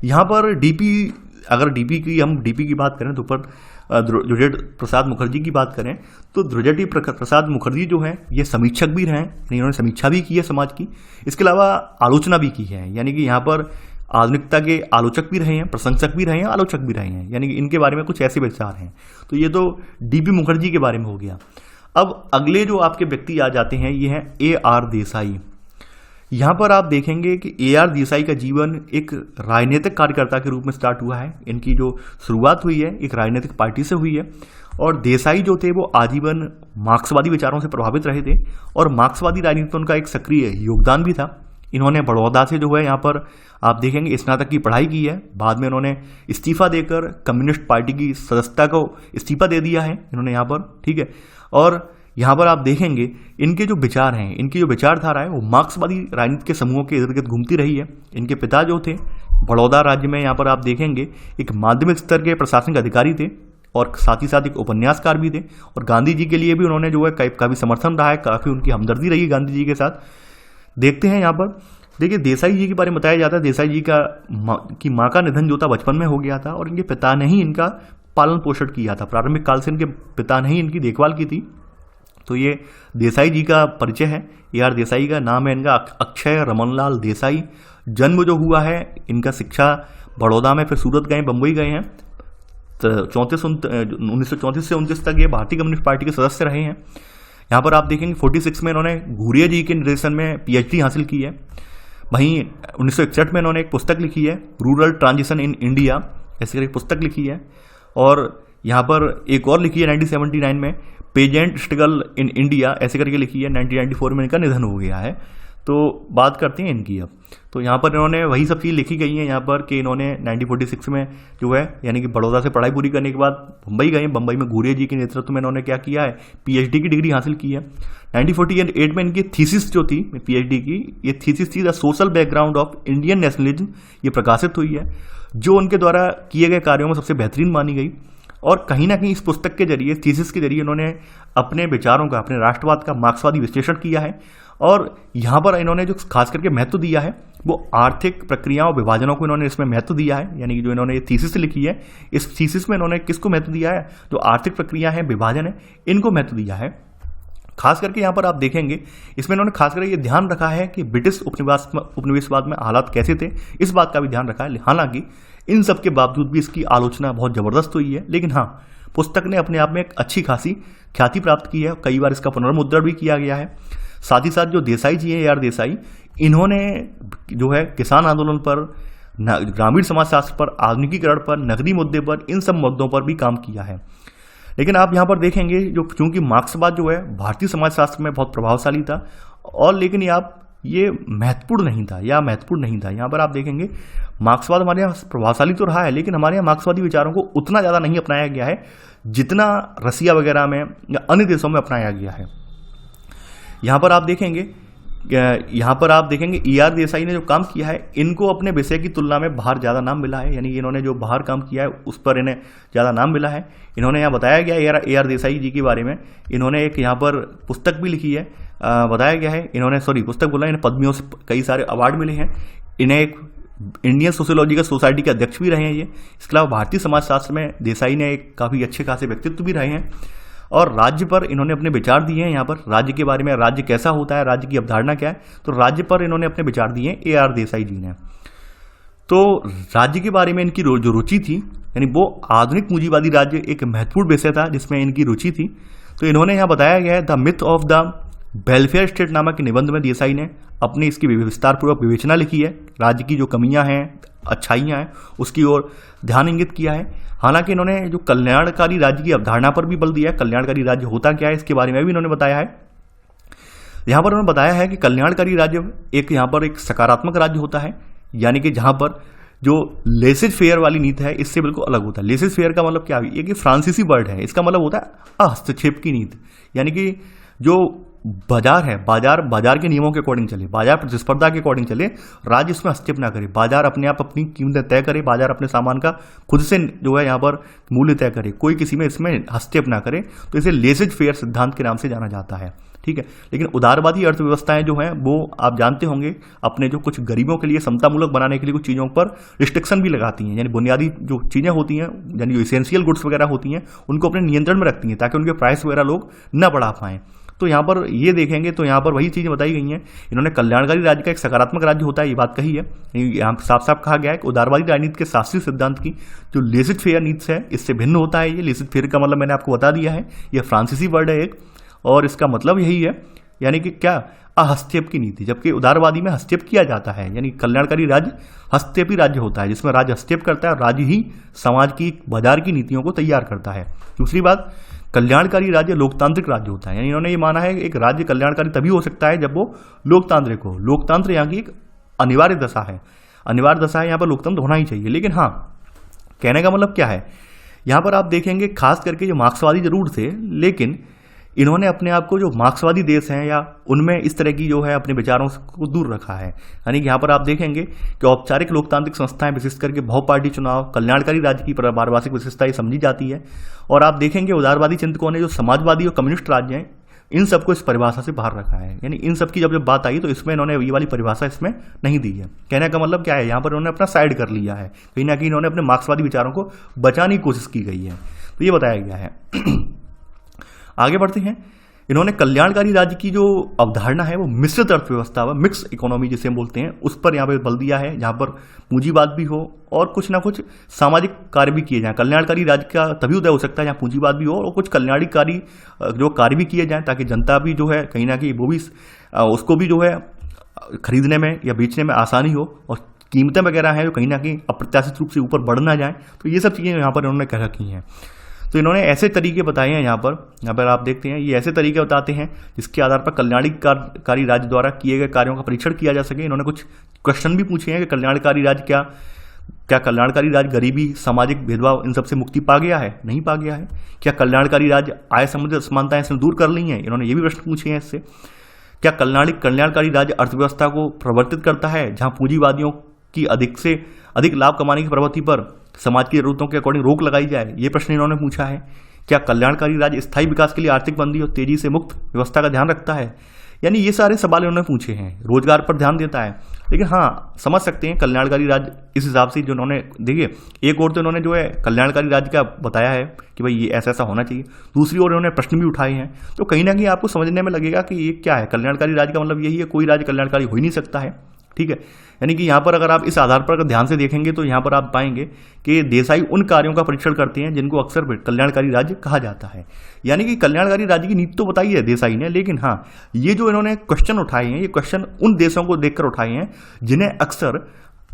यहाँ पर अगर डीपी की बात करें तो ऊपर ध्रुजट प्रसाद मुखर्जी की बात करें तो ध्रुजट प्रसाद मुखर्जी जो है ये समीक्षक भी रहे, इन्होंने समीक्षा भी की है समाज की, इसके अलावा आलोचना भी की है। यानी कि यहाँ पर आधुनिकता के आलोचक भी रहे हैं, प्रशंसक भी रहे हैं, आलोचक भी रहे हैं, यानी कि इनके बारे में कुछ ऐसे विचार हैं। तो ये तो डीपी मुखर्जी के बारे में हो गया। अब अगले जो आपके व्यक्ति आ जाते हैं ये हैं AR देसाई। यहाँ पर आप देखेंगे कि AR देसाई का जीवन एक राजनीतिक कार्यकर्ता के रूप में स्टार्ट हुआ है। इनकी जो शुरुआत हुई है एक राजनीतिक पार्टी से हुई है और देसाई जो थे वो आजीवन मार्क्सवादी विचारों से प्रभावित रहे थे और मार्क्सवादी राजनीति में उनका एक सक्रिय योगदान भी था। इन्होंने बड़ौदा से जो है यहाँ पर आप देखेंगे स्नातक की पढ़ाई की है, बाद में इन्होंने इस्तीफा देकर कम्युनिस्ट पार्टी की सदस्यता को इस्तीफा दे दिया है इन्होंने यहाँ पर, ठीक है। और यहाँ पर आप देखेंगे इनके जो विचार हैं, इनकी जो विचारधारा है वो मार्क्सवादी राजनीति के समूहों के इर्द गिर्द घूमती रही है। इनके पिता जो थे बड़ौदा राज्य में यहाँ पर आप देखेंगे एक माध्यमिक स्तर के प्रशासनिक अधिकारी थे और साथ ही साथ एक उपन्यासकार भी थे और गांधी जी के लिए भी उन्होंने जो है काफ़ी समर्थन रहा है, काफ़ी उनकी हमदर्दी रही है गांधी जी के साथ। देखते हैं यहाँ पर, देखिए देसाई जी के बारे में बताया जाता है, देसाई जी की माँ का निधन जो था बचपन में हो गया था और इनके पिता ने ही इनका पालन पोषण किया था। प्रारंभिक काल से इनके पिता ने ही इनकी देखभाल की थी। तो ये देसाई जी का परिचय है। AR देसाई का नाम है इनका अक्षय रमनलाल देसाई। जन्म जो हुआ है इनका शिक्षा बड़ौदा में, फिर सूरत गए, बम्बई गए हैं। तो 1934 से 1929 तक ये भारतीय कम्युनिस्ट पार्टी के सदस्य रहे हैं। यहाँ पर आप देखेंगे 46 में इन्होंने घूरिया जी के निर्देशन में PhD हासिल की है। वहीं 1961 में इन्होंने एक पुस्तक लिखी है रूरल ट्रांजिशन इन इंडिया, ऐसी एक पुस्तक लिखी है। और यहाँ पर एक और लिखी है 1979 में पेजेंट स्ट्रगल इन इंडिया, ऐसे करके लिखी है। 1994 में इनका निधन हो गया है। तो बात करते हैं इनकी अब। तो यहाँ पर इन्होंने वही सब चीज़ लिखी गई है यहाँ पर कि इन्होंने 1946 में जो है यानी कि बड़ौदा से पढ़ाई पूरी करने के बाद मुंबई गए। मुंबई में घूरिया जी के नेतृत्व में इन्होंने क्या किया है, PhD की डिग्री हासिल की है। 1948 में इनकी थीसिस जो थी PhD की, ये थीसिस थी the social background of Indian nationalism, ये प्रकाशित हुई है जो उनके द्वारा किए गए कार्यों में सबसे बेहतरीन मानी गई। और कहीं ना कहीं इस पुस्तक के जरिए, थीसिस के जरिए इन्होंने अपने विचारों का, अपने राष्ट्रवाद का मार्क्सवादी विश्लेषण किया है। और यहाँ पर इन्होंने जो खास करके महत्व दिया है वो आर्थिक प्रक्रियाओं, विभाजनों को इन्होंने इसमें महत्व दिया है। यानी कि जो इन्होंने ये थीसिस लिखी है, इस थीसिस में इन्होंने किसको महत्व दिया है, जो आर्थिक प्रक्रिया है, विभाजन है, इनको महत्व दिया है। खास करके यहाँ पर आप देखेंगे इसमें इन्होंने खास करके ये ध्यान रखा है कि ब्रिटिश उपनिवेशवाद में हालात कैसे थे, इस बात का भी ध्यान रखा है। हालांकि इन सब के बावजूद भी इसकी आलोचना बहुत ज़बरदस्त हुई है, लेकिन हाँ पुस्तक ने अपने आप में एक अच्छी खासी ख्याति प्राप्त की है। कई बार इसका पुनर्मुद्रण भी किया गया है। साथ ही साथ जो देसाई जी हैं, AR देसाई, इन्होंने जो है किसान आंदोलन पर, ग्रामीण समाजशास्त्र पर, आधुनिकीकरण पर, नगदी मुद्दे पर, इन सब मुद्दों पर भी काम किया है। लेकिन आप यहाँ पर देखेंगे जो चूंकि मार्क्सवाद जो है भारतीय समाजशास्त्र में बहुत प्रभावशाली था और लेकिन ये महत्वपूर्ण नहीं था यहाँ पर आप देखेंगे मार्क्सवाद हमारे यहाँ प्रभावशाली तो रहा है, लेकिन हमारे यहाँ मार्क्सवादी विचारों को उतना ज़्यादा नहीं अपनाया गया है जितना रसिया वगैरह में या अन्य देशों में अपनाया गया है। यहाँ पर आप देखेंगे AR देसाई ने जो काम किया है, इनको अपने विषय की तुलना में बाहर ज़्यादा नाम मिला है। यानी इन्होंने जो बाहर काम किया है उस पर इन्हें ज़्यादा नाम मिला है। इन्होंने यहाँ बताया गया है AR देसाई जी के बारे में, इन्होंने एक यहाँ पर पुस्तक भी लिखी है, बताया गया है। इन्होंने पुस्तक बोला, इन्हें पद्मियों से कई सारे अवार्ड मिले हैं। इन्हें एक इंडियन सोशियोलॉजिकल सोसाइटी के अध्यक्ष भी रहे हैं ये। इसके अलावा भारतीय समाजशास्त्र में देसाई ने एक काफ़ी अच्छे खासे व्यक्तित्व भी रहे हैं। और राज्य पर इन्होंने अपने विचार दिए हैं। यहाँ पर राज्य के बारे में, राज्य कैसा होता है, राज्य की अवधारणा क्या है, तो राज्य पर इन्होंने अपने विचार दिए हैं AR देसाई जी ने। तो राज्य के बारे में इनकी जो रुचि थी, यानी वो आधुनिक पूंजीवादी राज्य एक महत्वपूर्ण विषय था जिसमें इनकी रुचि थी। तो इन्होंने यहाँ बताया गया है the myth of the welfare state नामक निबंध में देसाई ने अपनी इसकी विस्तारपूर्वक विवेचना लिखी है, राज्य की जो कमियां हैं, अच्छाइयां हैं, उसकी ओर ध्यान इंगित किया है। हालांकि इन्होंने जो कल्याणकारी राज्य की अवधारणा पर भी बल दिया है, कल्याणकारी राज्य होता क्या है इसके बारे में भी इन्होंने बताया है। यहाँ पर उन्होंने बताया है कि कल्याणकारी राज्य एक यहाँ पर एक सकारात्मक राज्य होता है, यानी कि जहाँ पर जो लेसेज फेयर वाली नीति है इससे बिल्कुल अलग होता है। लेसेज फेयर का मतलब क्या है, ये कि फ्रांसीसी वर्ड है, इसका मतलब होता है हस्तक्षेप की नीति, यानी कि जो बाजार है, बाजार के नियमों के अकॉर्डिंग चले, बाजार प्रतिस्पर्धा के अकॉर्डिंग चले, राज्य इसमें हस्तक्षेप ना करे, बाजार अपने आप अपनी कीमतें तय करे, बाजार अपने सामान का खुद से जो है यहाँ पर मूल्य तय करे, कोई किसी में इसमें हस्तक्षेप ना करे, तो इसे लेसेज फेयर सिद्धांत के नाम से जाना जाता है। ठीक है, लेकिन उदारवादी अर्थव्यवस्थाएं जो हैं वो आप जानते होंगे अपने जो कुछ गरीबों के लिए समतामूलक बनाने के लिए कुछ चीज़ों पर रिस्ट्रिक्शन भी लगाती हैं, यानी बुनियादी जो चीज़ें होती हैं, यानी जो इसेंशियल गुड्स वगैरह होती हैं उनको अपने नियंत्रण में रखती हैं ताकि उनके प्राइस वगैरह लोग न बढ़ा पाएं। तो यहाँ पर ये देखेंगे तो यहाँ पर वही चीज़ें बताई गई हैं। इन्होंने कल्याणकारी राज्य का एक सकारात्मक राज्य होता है ये बात कही है, यहाँ साफ साफ कहा गया है कि उदारवादी राजनीति के शास्त्रीय सिद्धांत की जो लेसेज फेयर नीति है इससे भिन्न होता है। ये लेसेज फेयर का मतलब मैंने आपको बता दिया है, यह फ्रांसीसी वर्ड है एक, और इसका मतलब यही है, यानी कि क्या, हस्तक्षेप की नीति, जबकि उदारवादी में हस्तक्षेप किया जाता है, यानी कल्याणकारी राज्य हस्तक्षेपी राज्य होता है जिसमें राज्य हस्तक्षेप करता है और राज्य ही समाज की बाजार की नीतियों को तैयार करता है। दूसरी बात, कल्याणकारी राज्य लोकतांत्रिक राज्य होता है, यानी इन्होंने ये माना है कि एक राज्य कल्याणकारी तभी हो सकता है जब वो लोकतांत्रिक हो। लोकतंत्र यहाँ की एक अनिवार्य दशा है, यहाँ पर लोकतंत्र होना ही चाहिए। लेकिन हाँ, कहने का मतलब क्या है, यहाँ पर आप देखेंगे खास करके जो मार्क्सवादी जरूर थे, लेकिन इन्होंने अपने आप को जो मार्क्सवादी देश हैं या उनमें इस तरह की जो है अपने विचारों को दूर रखा है। यानी कि यहाँ पर आप देखेंगे कि औपचारिक लोकतांत्रिक संस्थाएं विशेष करके बहुपार्टी चुनाव कल्याणकारी राज्य की पारिभाषिक विशेषता समझी जाती है। और आप देखेंगे उदारवादी चिंतकों ने जो समाजवादी और कम्युनिस्ट राज्य हैं इन सबको इस परिभाषा से बाहर रखा है, यानी इन सब की जब बात आई तो इसमें इन्होंने ये वाली परिभाषा इसमें नहीं दी है। कहने का मतलब क्या है, यहाँ पर इन्होंने अपना साइड कर लिया है, कहीं ना कहीं इन्होंने अपने मार्क्सवादी विचारों को बचाने की कोशिश की गई है, तो ये बताया गया है। आगे बढ़ते हैं। इन्होंने कल्याणकारी राज्य की जो अवधारणा है वो मिश्रित अर्थव्यवस्था व मिक्स इकोनॉमी जिसे हम बोलते हैं उस पर यहाँ पे बल दिया है, जहाँ पर पूंजीवाद भी हो और कुछ ना कुछ सामाजिक कार्य भी किए जाएं। कल्याणकारी राज्य का तभी उदय हो सकता है जहाँ पूंजीवाद भी हो और कुछ कल्याणकारी जो कार्य भी किए जाएं ताकि जनता भी जो है कहीं ना कहीं वो भी उसको भी जो है खरीदने में या बेचने में आसानी हो और कीमतें वगैरह हैं जो कहीं ना कहीं अप्रत्याशित रूप से ऊपर बढ़ ना जाए। तो ये सब चीज़ें यहाँ पर इन्होंने कह रखी हैं। तो इन्होंने ऐसे तरीके बताए हैं यहाँ पर आप देखते हैं, ये ऐसे तरीके बताते हैं जिसके आधार पर कल्याणकारी राज्य द्वारा किए गए कार्यों का परीक्षण किया जा सके। इन्होंने कुछ क्वेश्चन भी पूछे हैं कि कल्याणकारी राज्य क्या कल्याणकारी राज्य गरीबी, सामाजिक भेदभाव इन सबसे मुक्ति पा गया है, नहीं पा गया है? क्या कल्याणकारी राज्य आय संबंधित असमानताएं इसने दूर कर ली हैं? इन्होंने ये भी प्रश्न पूछे हैं इससे। क्या कल्याणकारी राज्य अर्थव्यवस्था को प्रवर्तित करता है जहाँ पूंजीवादियों की अधिक से अधिक लाभ कमाने की प्रवृत्ति पर समाज की जरूरतों के अकॉर्डिंग रोक लगाई जाए? ये प्रश्न इन्होंने पूछा है। क्या कल्याणकारी राज्य स्थायी विकास के लिए आर्थिक मंदी और तेजी से मुक्त व्यवस्था का ध्यान रखता है? यानी ये सारे सवाल इन्होंने पूछे हैं। रोजगार पर ध्यान देता है, लेकिन हाँ समझ सकते हैं कल्याणकारी राज्य इस हिसाब से जो उन्होंने, देखिए एक ओर तो इन्होंने जो है कल्याणकारी राज्य का बताया है कि भाई ये ऐसा ऐसा होना चाहिए, दूसरी ओर इन्होंने प्रश्न भी उठाए हैं। तो कहीं ना कहीं आपको समझने में लगेगा कि ये क्या है, कल्याणकारी राज्य का मतलब यही है, कोई राज्य कल्याणकारी हो ही नहीं सकता है। ठीक है, यानी कि यहाँ पर अगर आप इस आधार पर अगर ध्यान से देखेंगे तो यहाँ पर आप पाएंगे कि देसाई उन कार्यों का परीक्षण करते हैं जिनको अक्सर कल्याणकारी राज्य कहा जाता है। यानी कि कल्याणकारी राज्य की नीति तो बताई है देसाई ने, लेकिन हाँ ये जो इन्होंने क्वेश्चन उठाए हैं, ये क्वेश्चन उन देशों को देखकर उठाए हैं जिन्हें अक्सर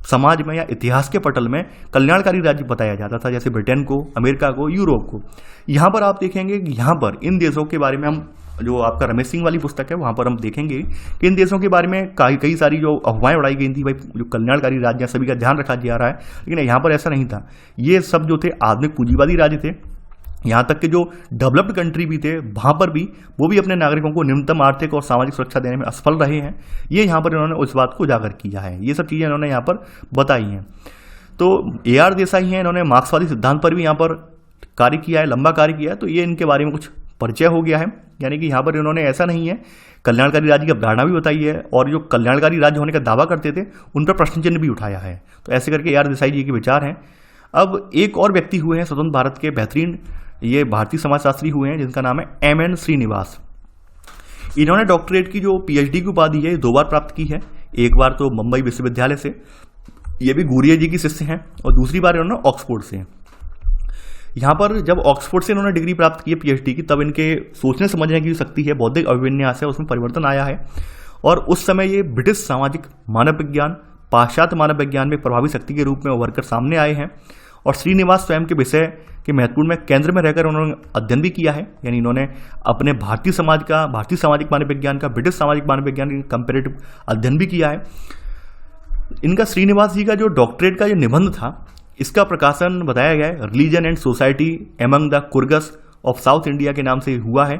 समाज में या इतिहास के पटल में कल्याणकारी राज्य बताया जाता था, जैसे ब्रिटेन को, अमेरिका को, यूरोप को। यहाँ पर आप देखेंगे कि यहाँ पर इन देशों के बारे में हम, जो आपका रमेश सिंह वाली पुस्तक है वहाँ पर हम देखेंगे कि इन देशों के बारे में कई सारी जो अफवाहें उड़ाई गई थी, भाई जो कल्याणकारी राज्य सभी का ध्यान रखा जा रहा है, लेकिन यहाँ पर ऐसा नहीं था। ये सब जो थे आधुनिक पूंजीवादी राज्य थे, यहाँ तक कि जो डेवलप्ड कंट्री भी थे वहाँ पर भी वो भी अपने नागरिकों को न्यूनतम आर्थिक और सामाजिक सुरक्षा देने में असफल रहे हैं। ये यहाँ पर इन्होंने उस बात को उजागर किया है, ये सब चीज़ें इन्होंने यहाँ पर बताई हैं। तो AR देसाई हैं, इन्होंने मार्क्सवादी सिद्धांत पर भी यहाँ पर कार्य किया है, लंबा कार्य किया है, तो ये इनके बारे में कुछ परिचय हो गया है। यानी कि यहाँ पर इन्होंने ऐसा नहीं है, कल्याणकारी राज्य की अवधारणा भी बताई है और जो कल्याणकारी राज्य होने का दावा करते थे उन पर प्रश्न चिन्ह भी उठाया है। तो ऐसे करके AR देसाई जी के विचार हैं। अब एक और व्यक्ति हुए हैं स्वतंत्र भारत के बेहतरीन, ये भारतीय समाजशास्त्री हुए हैं जिनका नाम है MN श्रीनिवास। इन्होंने डॉक्टरेट की जो PhD की उपाधि है 2 बार प्राप्त की है, एक बार तो मुंबई विश्वविद्यालय से, ये भी गुरिया जी की शिष्य हैं, और दूसरी बार इन्होंने ऑक्सफोर्ड से। यहाँ पर जब ऑक्सफोर्ड से इन्होंने डिग्री प्राप्त की है पीएचडी की, तब इनके सोचने समझने की शक्ति है, बौद्धिक अभिविन्यास है, उसमें परिवर्तन आया है। और उस समय ये ब्रिटिश सामाजिक मानव विज्ञान, पाश्चात्य मानव विज्ञान में प्रभावी शक्ति के रूप में उभर कर सामने आए हैं। और श्रीनिवास स्वयं के विषय के महत्वपूर्ण में केंद्र में रहकर उन्होंने अध्ययन भी किया है, यानी इन्होंने अपने भारतीय सामाजिक मानव विज्ञान का ब्रिटिश सामाजिक मानव विज्ञान का कंपेरेटिव अध्ययन भी किया है। इनका श्रीनिवास जी का जो डॉक्टरेट का जो निबंध था, इसका प्रकाशन बताया गया है religion and society among the Coorgs of South India के नाम से हुआ है।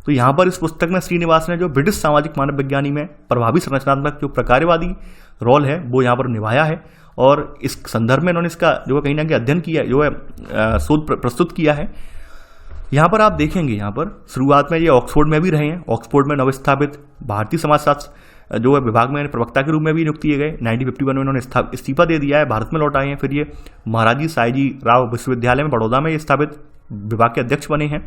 तो यहाँ पर इस पुस्तक में श्रीनिवास ने जो ब्रिटिश सामाजिक मानव विज्ञानी में प्रभावी संरचनात्मक जो प्रकारवादी रोल है वो यहाँ पर निभाया है। और इस संदर्भ में इन्होंने इसका जो है कहीं ना कहीं अध्ययन किया, जो है शोध प्रस्तुत किया है। यहाँ पर आप देखेंगे, यहाँ पर शुरुआत में ये ऑक्सफोर्ड में भी रहे हैं। ऑक्सफोर्ड में नवस्थापित भारतीय समाजशास्त्र जो है विभाग में प्रवक्ता के रूप में भी नियुक्त किए गए। 1951 में इन्होंने इस्तीफा दे दिया है, भारत में लौट आए हैं। फिर ये महाराजी साईजी राव विश्वविद्यालय में बड़ौदा में स्थापित विभाग के अध्यक्ष बने हैं।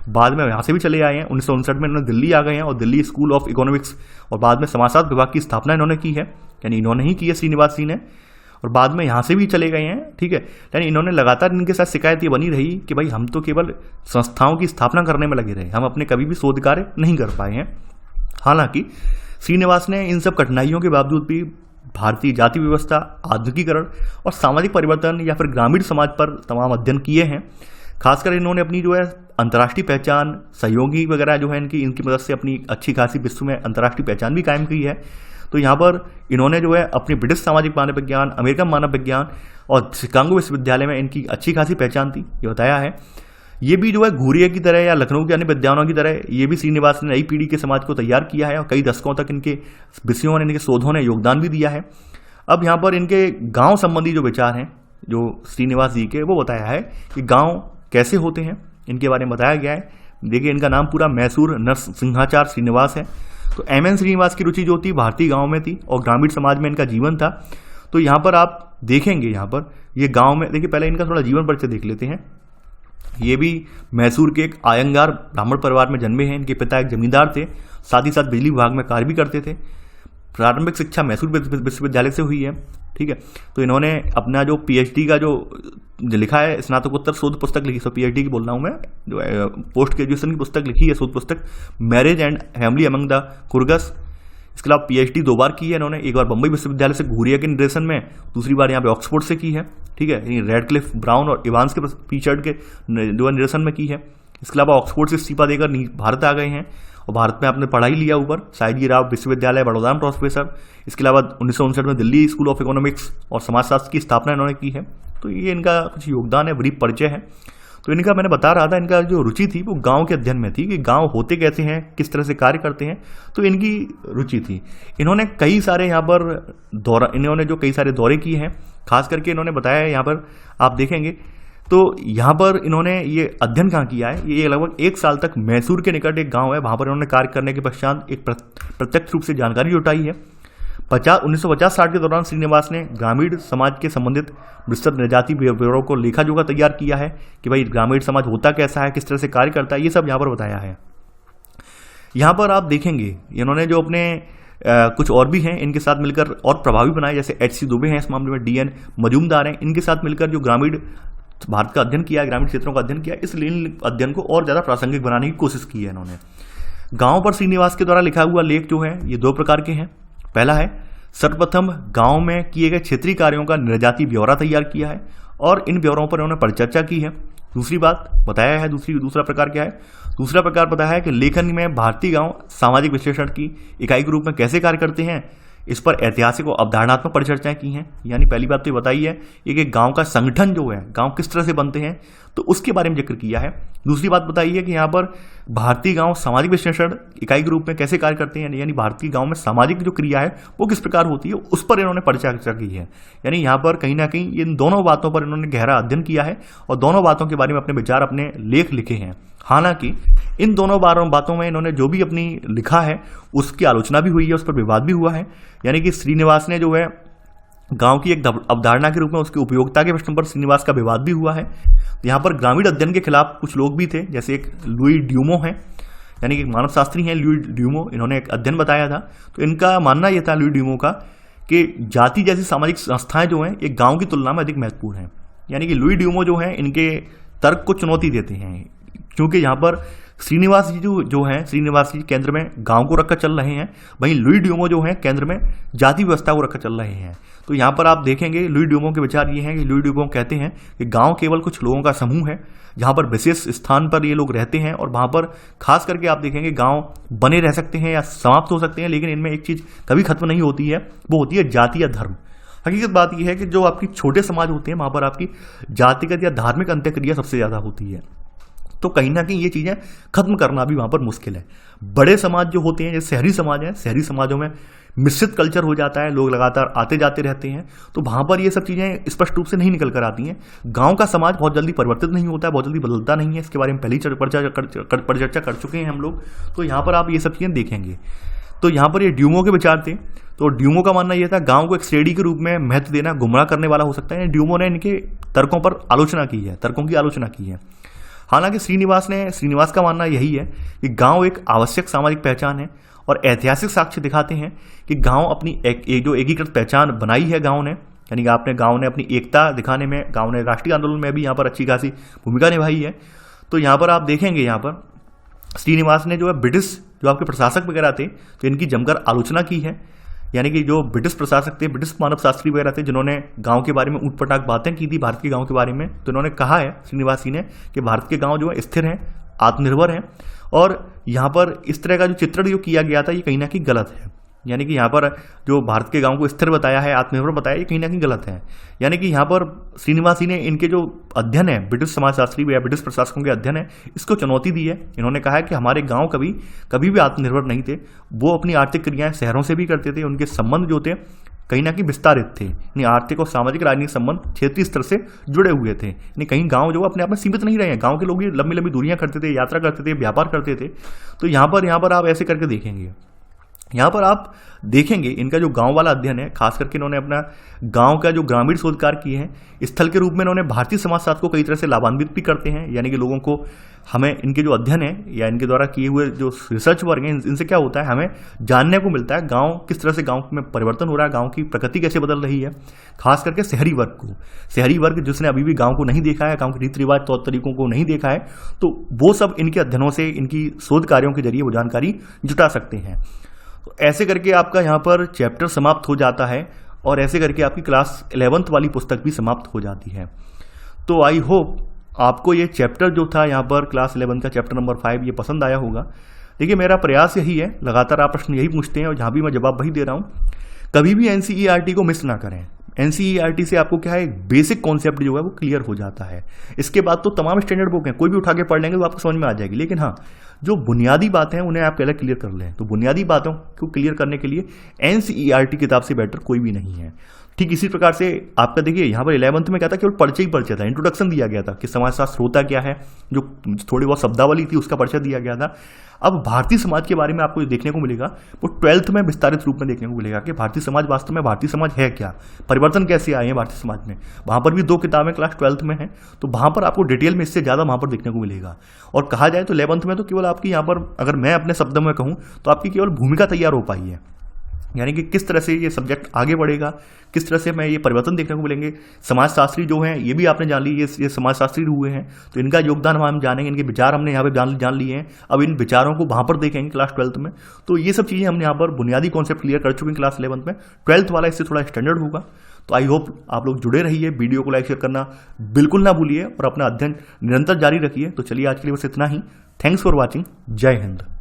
बाद में यहाँ से भी चले आए हैं। 1959 में इन्होंने दिल्ली आ गए हैं और दिल्ली स्कूल ऑफ इकोनॉमिक्स और बाद में समाजशास्त्र विभाग की स्थापना इन्होंने की है, यानी इन्होंने ही की है श्रीनिवास जी ने। और बाद में यहाँ से भी चले गए हैं, ठीक है। यानी इन्होंने लगातार इनके साथ शिकायत ये बनी रही कि भाई हम तो केवल संस्थाओं की स्थापना करने में लगे रहे, हम अपने कभी भी शोध कार्य नहीं कर पाए हैं। हालांकि श्रीनिवास ने इन सब कठिनाइयों के बावजूद भी भारतीय जाति व्यवस्था, आधुनिकीकरण और सामाजिक परिवर्तन या फिर ग्रामीण समाज पर तमाम अध्ययन किए हैं। खासकर इन्होंने अपनी जो है अंतर्राष्ट्रीय पहचान, सहयोगी वगैरह जो है इनकी मदद से अपनी अच्छी खासी विश्व में अंतर्राष्ट्रीय पहचान भी कायम की है। तो यहाँ पर इन्होंने जो है अपनी ब्रिटिश सामाजिक मानव विज्ञान, अमेरिकन मानव विज्ञान और शिकागो विश्वविद्यालय में इनकी अच्छी खासी पहचान थी, ये बताया है। ये भी जो है घूरिया की तरह या लखनऊ के अन्य विद्वानों की तरह ये भी श्रीनिवास ने नई पीढ़ी के समाज को तैयार किया है और कई दशकों तक इनके विषयों ने, इनके शोधों ने योगदान भी दिया है। अब यहाँ पर इनके गाँव संबंधी जो विचार हैं जो श्रीनिवास जी के, वो बताया है कि गाँव कैसे होते हैं, इनके बारे में बताया गया है। देखिए, इनका नाम पूरा मैसूर नरसिंहाचार्य श्रीनिवास है। तो एमएन श्रीनिवास की रुचि जो थी भारतीय गांव में थी और ग्रामीण समाज में इनका जीवन था। तो यहाँ पर आप देखेंगे, यहाँ पर ये गांव में देखिए, पहले इनका थोड़ा जीवन परिचय देख लेते हैं। ये भी मैसूर के एक आयंगार ब्राह्मण परिवार में जन्मे हैं। इनके पिता एक जमींदार थे, साथ ही साथ बिजली विभाग में कार्य भी करते थे। प्रारंभिक शिक्षा मैसूर विश्वविद्यालय से हुई है, ठीक है। तो इन्होंने अपना जो पीएचडी का जो लिखा है, स्नातकोत्तर शोध पुस्तक लिखी, तो पीएचडी की बोल रहा हूँ मैं, जो पोस्ट ग्रेजुएशन की पुस्तक लिखी है, शोध पुस्तक marriage and family among the Coorgs. इसके अलावा पीएचडी 2 बार की है इन्होंने, एक बार बम्बई विश्वविद्यालय से घूरिया के निर्देशन में, दूसरी बार यहाँ पे ऑक्सफोर्ड से की है, ठीक है। रेडक्लिफ, ब्राउन और इवांस के पीछड़ के जो निर्देशन में की है। इसके अलावा ऑक्सफोर्ड से इस्तीफा देकर भारत आ गए हैं और भारत में आपने पढ़ाई लिया ऊपर, साईजी राव विश्वविद्यालय बड़ौदा में प्रोफेसर। इसके अलावा 1959 में दिल्ली स्कूल ऑफ इकोनॉमिक्स और समाजशास्त्र की स्थापना इन्होंने की है। तो ये इनका कुछ योगदान है, ब्रीफ परिचय है। तो इनका मैंने बता रहा था, इनका जो रुचि थी वो गांव के अध्ययन में थी कि गांव होते कैसे हैं, किस तरह से कार्य करते हैं, तो इनकी रुचि थी। इन्होंने कई सारे यहाँ पर कई सारे दौरे किए हैं। खास करके इन्होंने बताया है, यहाँ पर आप देखेंगे तो यहाँ पर इन्होंने ये अध्ययन कहाँ किया है, ये लगभग 1 साल तक मैसूर के निकट एक गांव है, वहाँ पर इन्होंने कार्य करने के पश्चात एक प्रत्यक्ष रूप से जानकारी जुटाई है। 1950-60 के दौरान श्रीनिवास ने ग्रामीण समाज के संबंधित विस्तृत जनजाति ब्यूरो को लेखा जोखा तैयार किया है कि भाई ग्रामीण समाज होता कैसा है, किस तरह से कार्य करता है, ये सब यहाँ पर बताया है। यहाँ पर आप देखेंगे इन्होंने जो अपने कुछ और भी हैं इनके साथ मिलकर और प्रभावी बनाए, जैसे HC दुबे हैं इस मामले में, DN मजूमदार हैं, इनके साथ मिलकर जो ग्रामीण भारत का अध्ययन किया, ग्रामीण क्षेत्रों का अध्ययन किया, इसलिए इन अध्ययन को और ज़्यादा प्रासंगिक बनाने की कोशिश की है इन्होंने। गाँव पर श्रीनिवास के द्वारा लिखा हुआ लेख जो है ये 2 प्रकार के हैं। पहला है, सर्वप्रथम गांव में किए गए क्षेत्रीय कार्यों का निर्जाति ब्यौरा तैयार किया है और इन ब्यौरों पर उन्होंने परिचर्चा की है। दूसरी बात बताया है, दूसरा प्रकार क्या है, दूसरा प्रकार बताया है कि लेखन में भारतीय गांव सामाजिक विश्लेषण की इकाई के रूप में कैसे कार्य करते हैं, इस पर ऐतिहासिक और अवधारणात्मक परिचर्चाएं की हैं। यानी पहली बात तो ये बताई है कि गांव का संगठन जो है, गांव किस तरह से बनते हैं, तो उसके बारे में जिक्र किया है। दूसरी बात बताई है कि यहाँ पर भारतीय गांव सामाजिक विश्लेषण इकाई के रूप में कैसे कार्य करते हैं, यानी भारतीय गांव में सामाजिक जो क्रिया है वो किस प्रकार होती है, उस पर इन्होंने परिचर्चा की है। यानी यहाँ पर कहीं ना कहीं इन दोनों बातों पर इन्होंने गहरा अध्ययन किया है और दोनों बातों के बारे में अपने विचार, अपने लेख लिखे हैं। हालांकि इन दोनों बातों में इन्होंने जो भी अपनी लिखा है उसकी आलोचना भी हुई है, उस पर विवाद भी हुआ है। यानी कि श्रीनिवास ने जो है गांव की एक अवधारणा के रूप में उसकी उपयोगिता के प्रश्न पर श्रीनिवास का विवाद भी हुआ है। यहाँ पर ग्रामीण अध्ययन के खिलाफ कुछ लोग भी थे, जैसे एक लुई ड्यूमो हैं, यानी कि मानव शास्त्री हैं लुई ड्यूमो, इन्होंने एक अध्ययन बताया था। तो इनका मानना यह था लुई ड्यूमो का कि जाति जैसी सामाजिक संस्थाएं जो हैं एक गाँव की तुलना में अधिक महत्वपूर्ण हैं। यानी कि लुई ड्यूमो जो है इनके तर्क को चुनौती देते हैं, क्योंकि यहाँ पर श्रीनिवास जी जो हैं, श्रीनिवास जी केंद्र में गांव को रखकर चल रहे हैं, वहीं लुई ड्यूमो जो हैं केंद्र में जाति व्यवस्था को रखकर चल रहे हैं। तो यहाँ पर आप देखेंगे लुई ड्यूमो के विचार ये हैं कि लुई ड्यूमो कहते हैं कि गांव केवल कुछ लोगों का समूह है, जहाँ पर विशेष स्थान पर ये लोग रहते हैं, और वहाँ पर खास करके आप देखेंगे गांव बने रह सकते हैं या समाप्त हो सकते हैं, लेकिन इनमें एक चीज़ कभी खत्म नहीं होती है, वो होती है जाति या धर्म। हकीकत बात यह है कि जो आपकी छोटे समाज होते हैं वहाँ पर आपकी जातिगत या धार्मिक अंत्यक्रिया सबसे ज़्यादा होती है। तो कहीं ना कहीं ये चीज़ें खत्म करना भी वहाँ पर मुश्किल है। बड़े समाज जो होते हैं, जैसे शहरी समाज है, शहरी समाजों में मिश्रित कल्चर हो जाता है, लोग लगातार आते जाते रहते हैं, तो वहाँ पर ये सब चीज़ें स्पष्ट रूप से नहीं निकल कर आती हैं। गांव का समाज बहुत जल्दी परिवर्तित नहीं होता है, बहुत जल्दी बदलता नहीं है, इसके बारे में पहले ही परिचर्चा कर चुके हैं हम लोग। तो यहाँ पर आप ये सब चीज़ें देखेंगे। तो यहाँ पर ये ड्यूमो के विचार थे। तो ड्यूमो का मानना यह था गांव को एक श्रेणी के रूप में महत्व देना गुमराह करने वाला हो सकता है। ड्यूमो ने इनके तर्कों पर आलोचना की है, तर्कों की आलोचना की है। हालांकि श्रीनिवास का मानना यही है कि गांव एक आवश्यक सामाजिक पहचान है, और ऐतिहासिक साक्ष्य दिखाते हैं कि गांव अपनी जो एकीकृत पहचान बनाई है गांव ने, यानी कि गांव ने अपनी एकता दिखाने में, गांव ने राष्ट्रीय आंदोलन में भी यहाँ पर अच्छी खासी भूमिका निभाई है। तो यहाँ पर आप देखेंगे, यहाँ पर श्रीनिवास ने जो है ब्रिटिश जो आपके प्रशासक वगैरह थे, तो इनकी जमकर आलोचना की है। यानी कि जो ब्रिटिश प्रशासक थे, ब्रिटिश मानव शास्त्री वगैरह थे, जिन्होंने गांव के बारे में ऊटपटांग बातें की थी भारत के गांव के बारे में, तो इन्होंने कहा है श्रीनिवास जी ने कि भारत के गांव जो है स्थिर हैं, आत्मनिर्भर हैं, और यहाँ पर इस तरह का जो चित्रण जो किया गया था ये कहीं ना कहीं गलत है। यानी कि यहाँ पर जो भारत के गांव को स्थिर बताया है, आत्मनिर्भर बताया, ये कहीं ना कहीं गलत है। यानी कि यहाँ पर श्रीनिवास जी ने इनके जो अध्ययन है, ब्रिटिश समाजशास्त्री या ब्रिटिश प्रशासकों के अध्ययन है, इसको चुनौती दी है। इन्होंने कहा है कि हमारे गांव कभी भी आत्मनिर्भर नहीं थे, वो अपनी आर्थिक क्रियाएं शहरों से भी करते थे, उनके संबंध जो थे कहीं ना कहीं विस्तारित थे, यानी आर्थिक और सामाजिक राजनीतिक संबंध क्षेत्रीय स्तर से जुड़े हुए थे। यानी कहीं गांव जो अपने आप में सीमित नहीं रहे हैं, गांव के लोग भी लंबी लंबी दूरियां करते थे, यात्रा करते थे, व्यापार करते थे। तो यहाँ पर आप ऐसे करके देखेंगे, यहाँ पर आप देखेंगे इनका जो गांव वाला अध्ययन है, खास करके इन्होंने अपना गांव का जो ग्रामीण शोधकार किए हैं स्थल के रूप में, इन्होंने भारतीय समाजशास्त्र को कई तरह से लाभान्वित भी करते हैं। यानी कि लोगों को, हमें इनके जो अध्ययन है या इनके द्वारा किए हुए जो रिसर्च वर्क हैं, इनसे क्या होता है, हमें जानने को मिलता है गांव किस तरह से गांव में परिवर्तन हो रहा है, गांव की प्रकृति कैसे बदल रही है। खास करके शहरी वर्ग जिसने अभी भी गांव को नहीं देखा है, गांव के रीति रिवाज तौर तरीकों को नहीं देखा है, तो वो सब इनके अध्ययनों से, इनकी शोध कार्यों के जरिए वो जानकारी जुटा सकते हैं। तो ऐसे करके आपका यहाँ पर चैप्टर समाप्त हो जाता है, और ऐसे करके आपकी क्लास 11th वाली पुस्तक भी समाप्त हो जाती है। तो आई होप आपको ये चैप्टर जो था यहाँ पर क्लास 11 का चैप्टर नंबर 5 ये पसंद आया होगा। देखिए मेरा प्रयास यही है, लगातार आप प्रश्न यही पूछते हैं और जहाँ भी मैं जवाब वही दे रहा हूँ। कभी भी NCERT को मिस ना करें। NCERT से आपको क्या है, एक बेसिक कॉन्सेप्ट जो है वो क्लियर हो जाता है। इसके बाद तो तमाम स्टैंडर्ड बुक हैं, कोई भी उठा के पढ़ लेंगे तो आपको समझ में आ जाएगी। लेकिन हाँ, जो बुनियादी बातें हैं उन्हें आप पहले क्लियर कर लें। तो बुनियादी बातों को क्लियर करने के लिए NCERT किताब से बेटर कोई भी नहीं है। ठीक इसी प्रकार से आपका देखिए यहाँ पर 11th में क्या था, केवल परिचय ही परिचय था, इंट्रोडक्शन दिया गया था कि समाजशास्त्र होता क्या है, जो थोड़ी बहुत शब्दावली थी उसका परिचय दिया गया था। अब भारतीय समाज के बारे में आपको देखने को मिलेगा वो 12th में विस्तारित रूप में देखने को मिलेगा कि भारतीय समाज वास्तव में भारतीय समाज है क्या, परिवर्तन कैसे आए हैं भारतीय समाज में। वहाँ पर भी 2 किताबें क्लास 12th में हैं, तो वहाँ पर आपको डिटेल में इससे ज़्यादा वहाँ पर देखने को मिलेगा। और कहा जाए तो 11th में तो केवल आपकी यहाँ पर, अगर मैं अपने शब्दों में कहूँ तो आपकी केवल भूमिका तैयार हो पाई है, यानी कि किस तरह से ये सब्जेक्ट आगे बढ़ेगा, किस तरह से मैं ये परिवर्तन देखने को मिलेंगे। समाजशास्त्री जो हैं ये भी आपने जान ली, ये समाजशास्त्री हुए हैं, तो इनका योगदान हम जानेंगे, इनके विचार हमने यहाँ पे जान लिए हैं। अब इन विचारों को वहाँ पर देखेंगे क्लास 12th में। तो ये सब चीज़ें हमने यहाँ पर बुनियादी कॉन्सेप्ट क्लियर कर चुके हैं क्लास 11th में। 12th वाला इससे थोड़ा स्टैंडर्ड होगा। तो आई होप आप लोग जुड़े रहिए, वीडियो को लाइक शेयर करना बिल्कुल ना भूलिए और अपना अध्ययन निरंतर जारी रखिए। तो चलिए आज के लिए बस इतना ही। Thanks for watching. जय हिंद।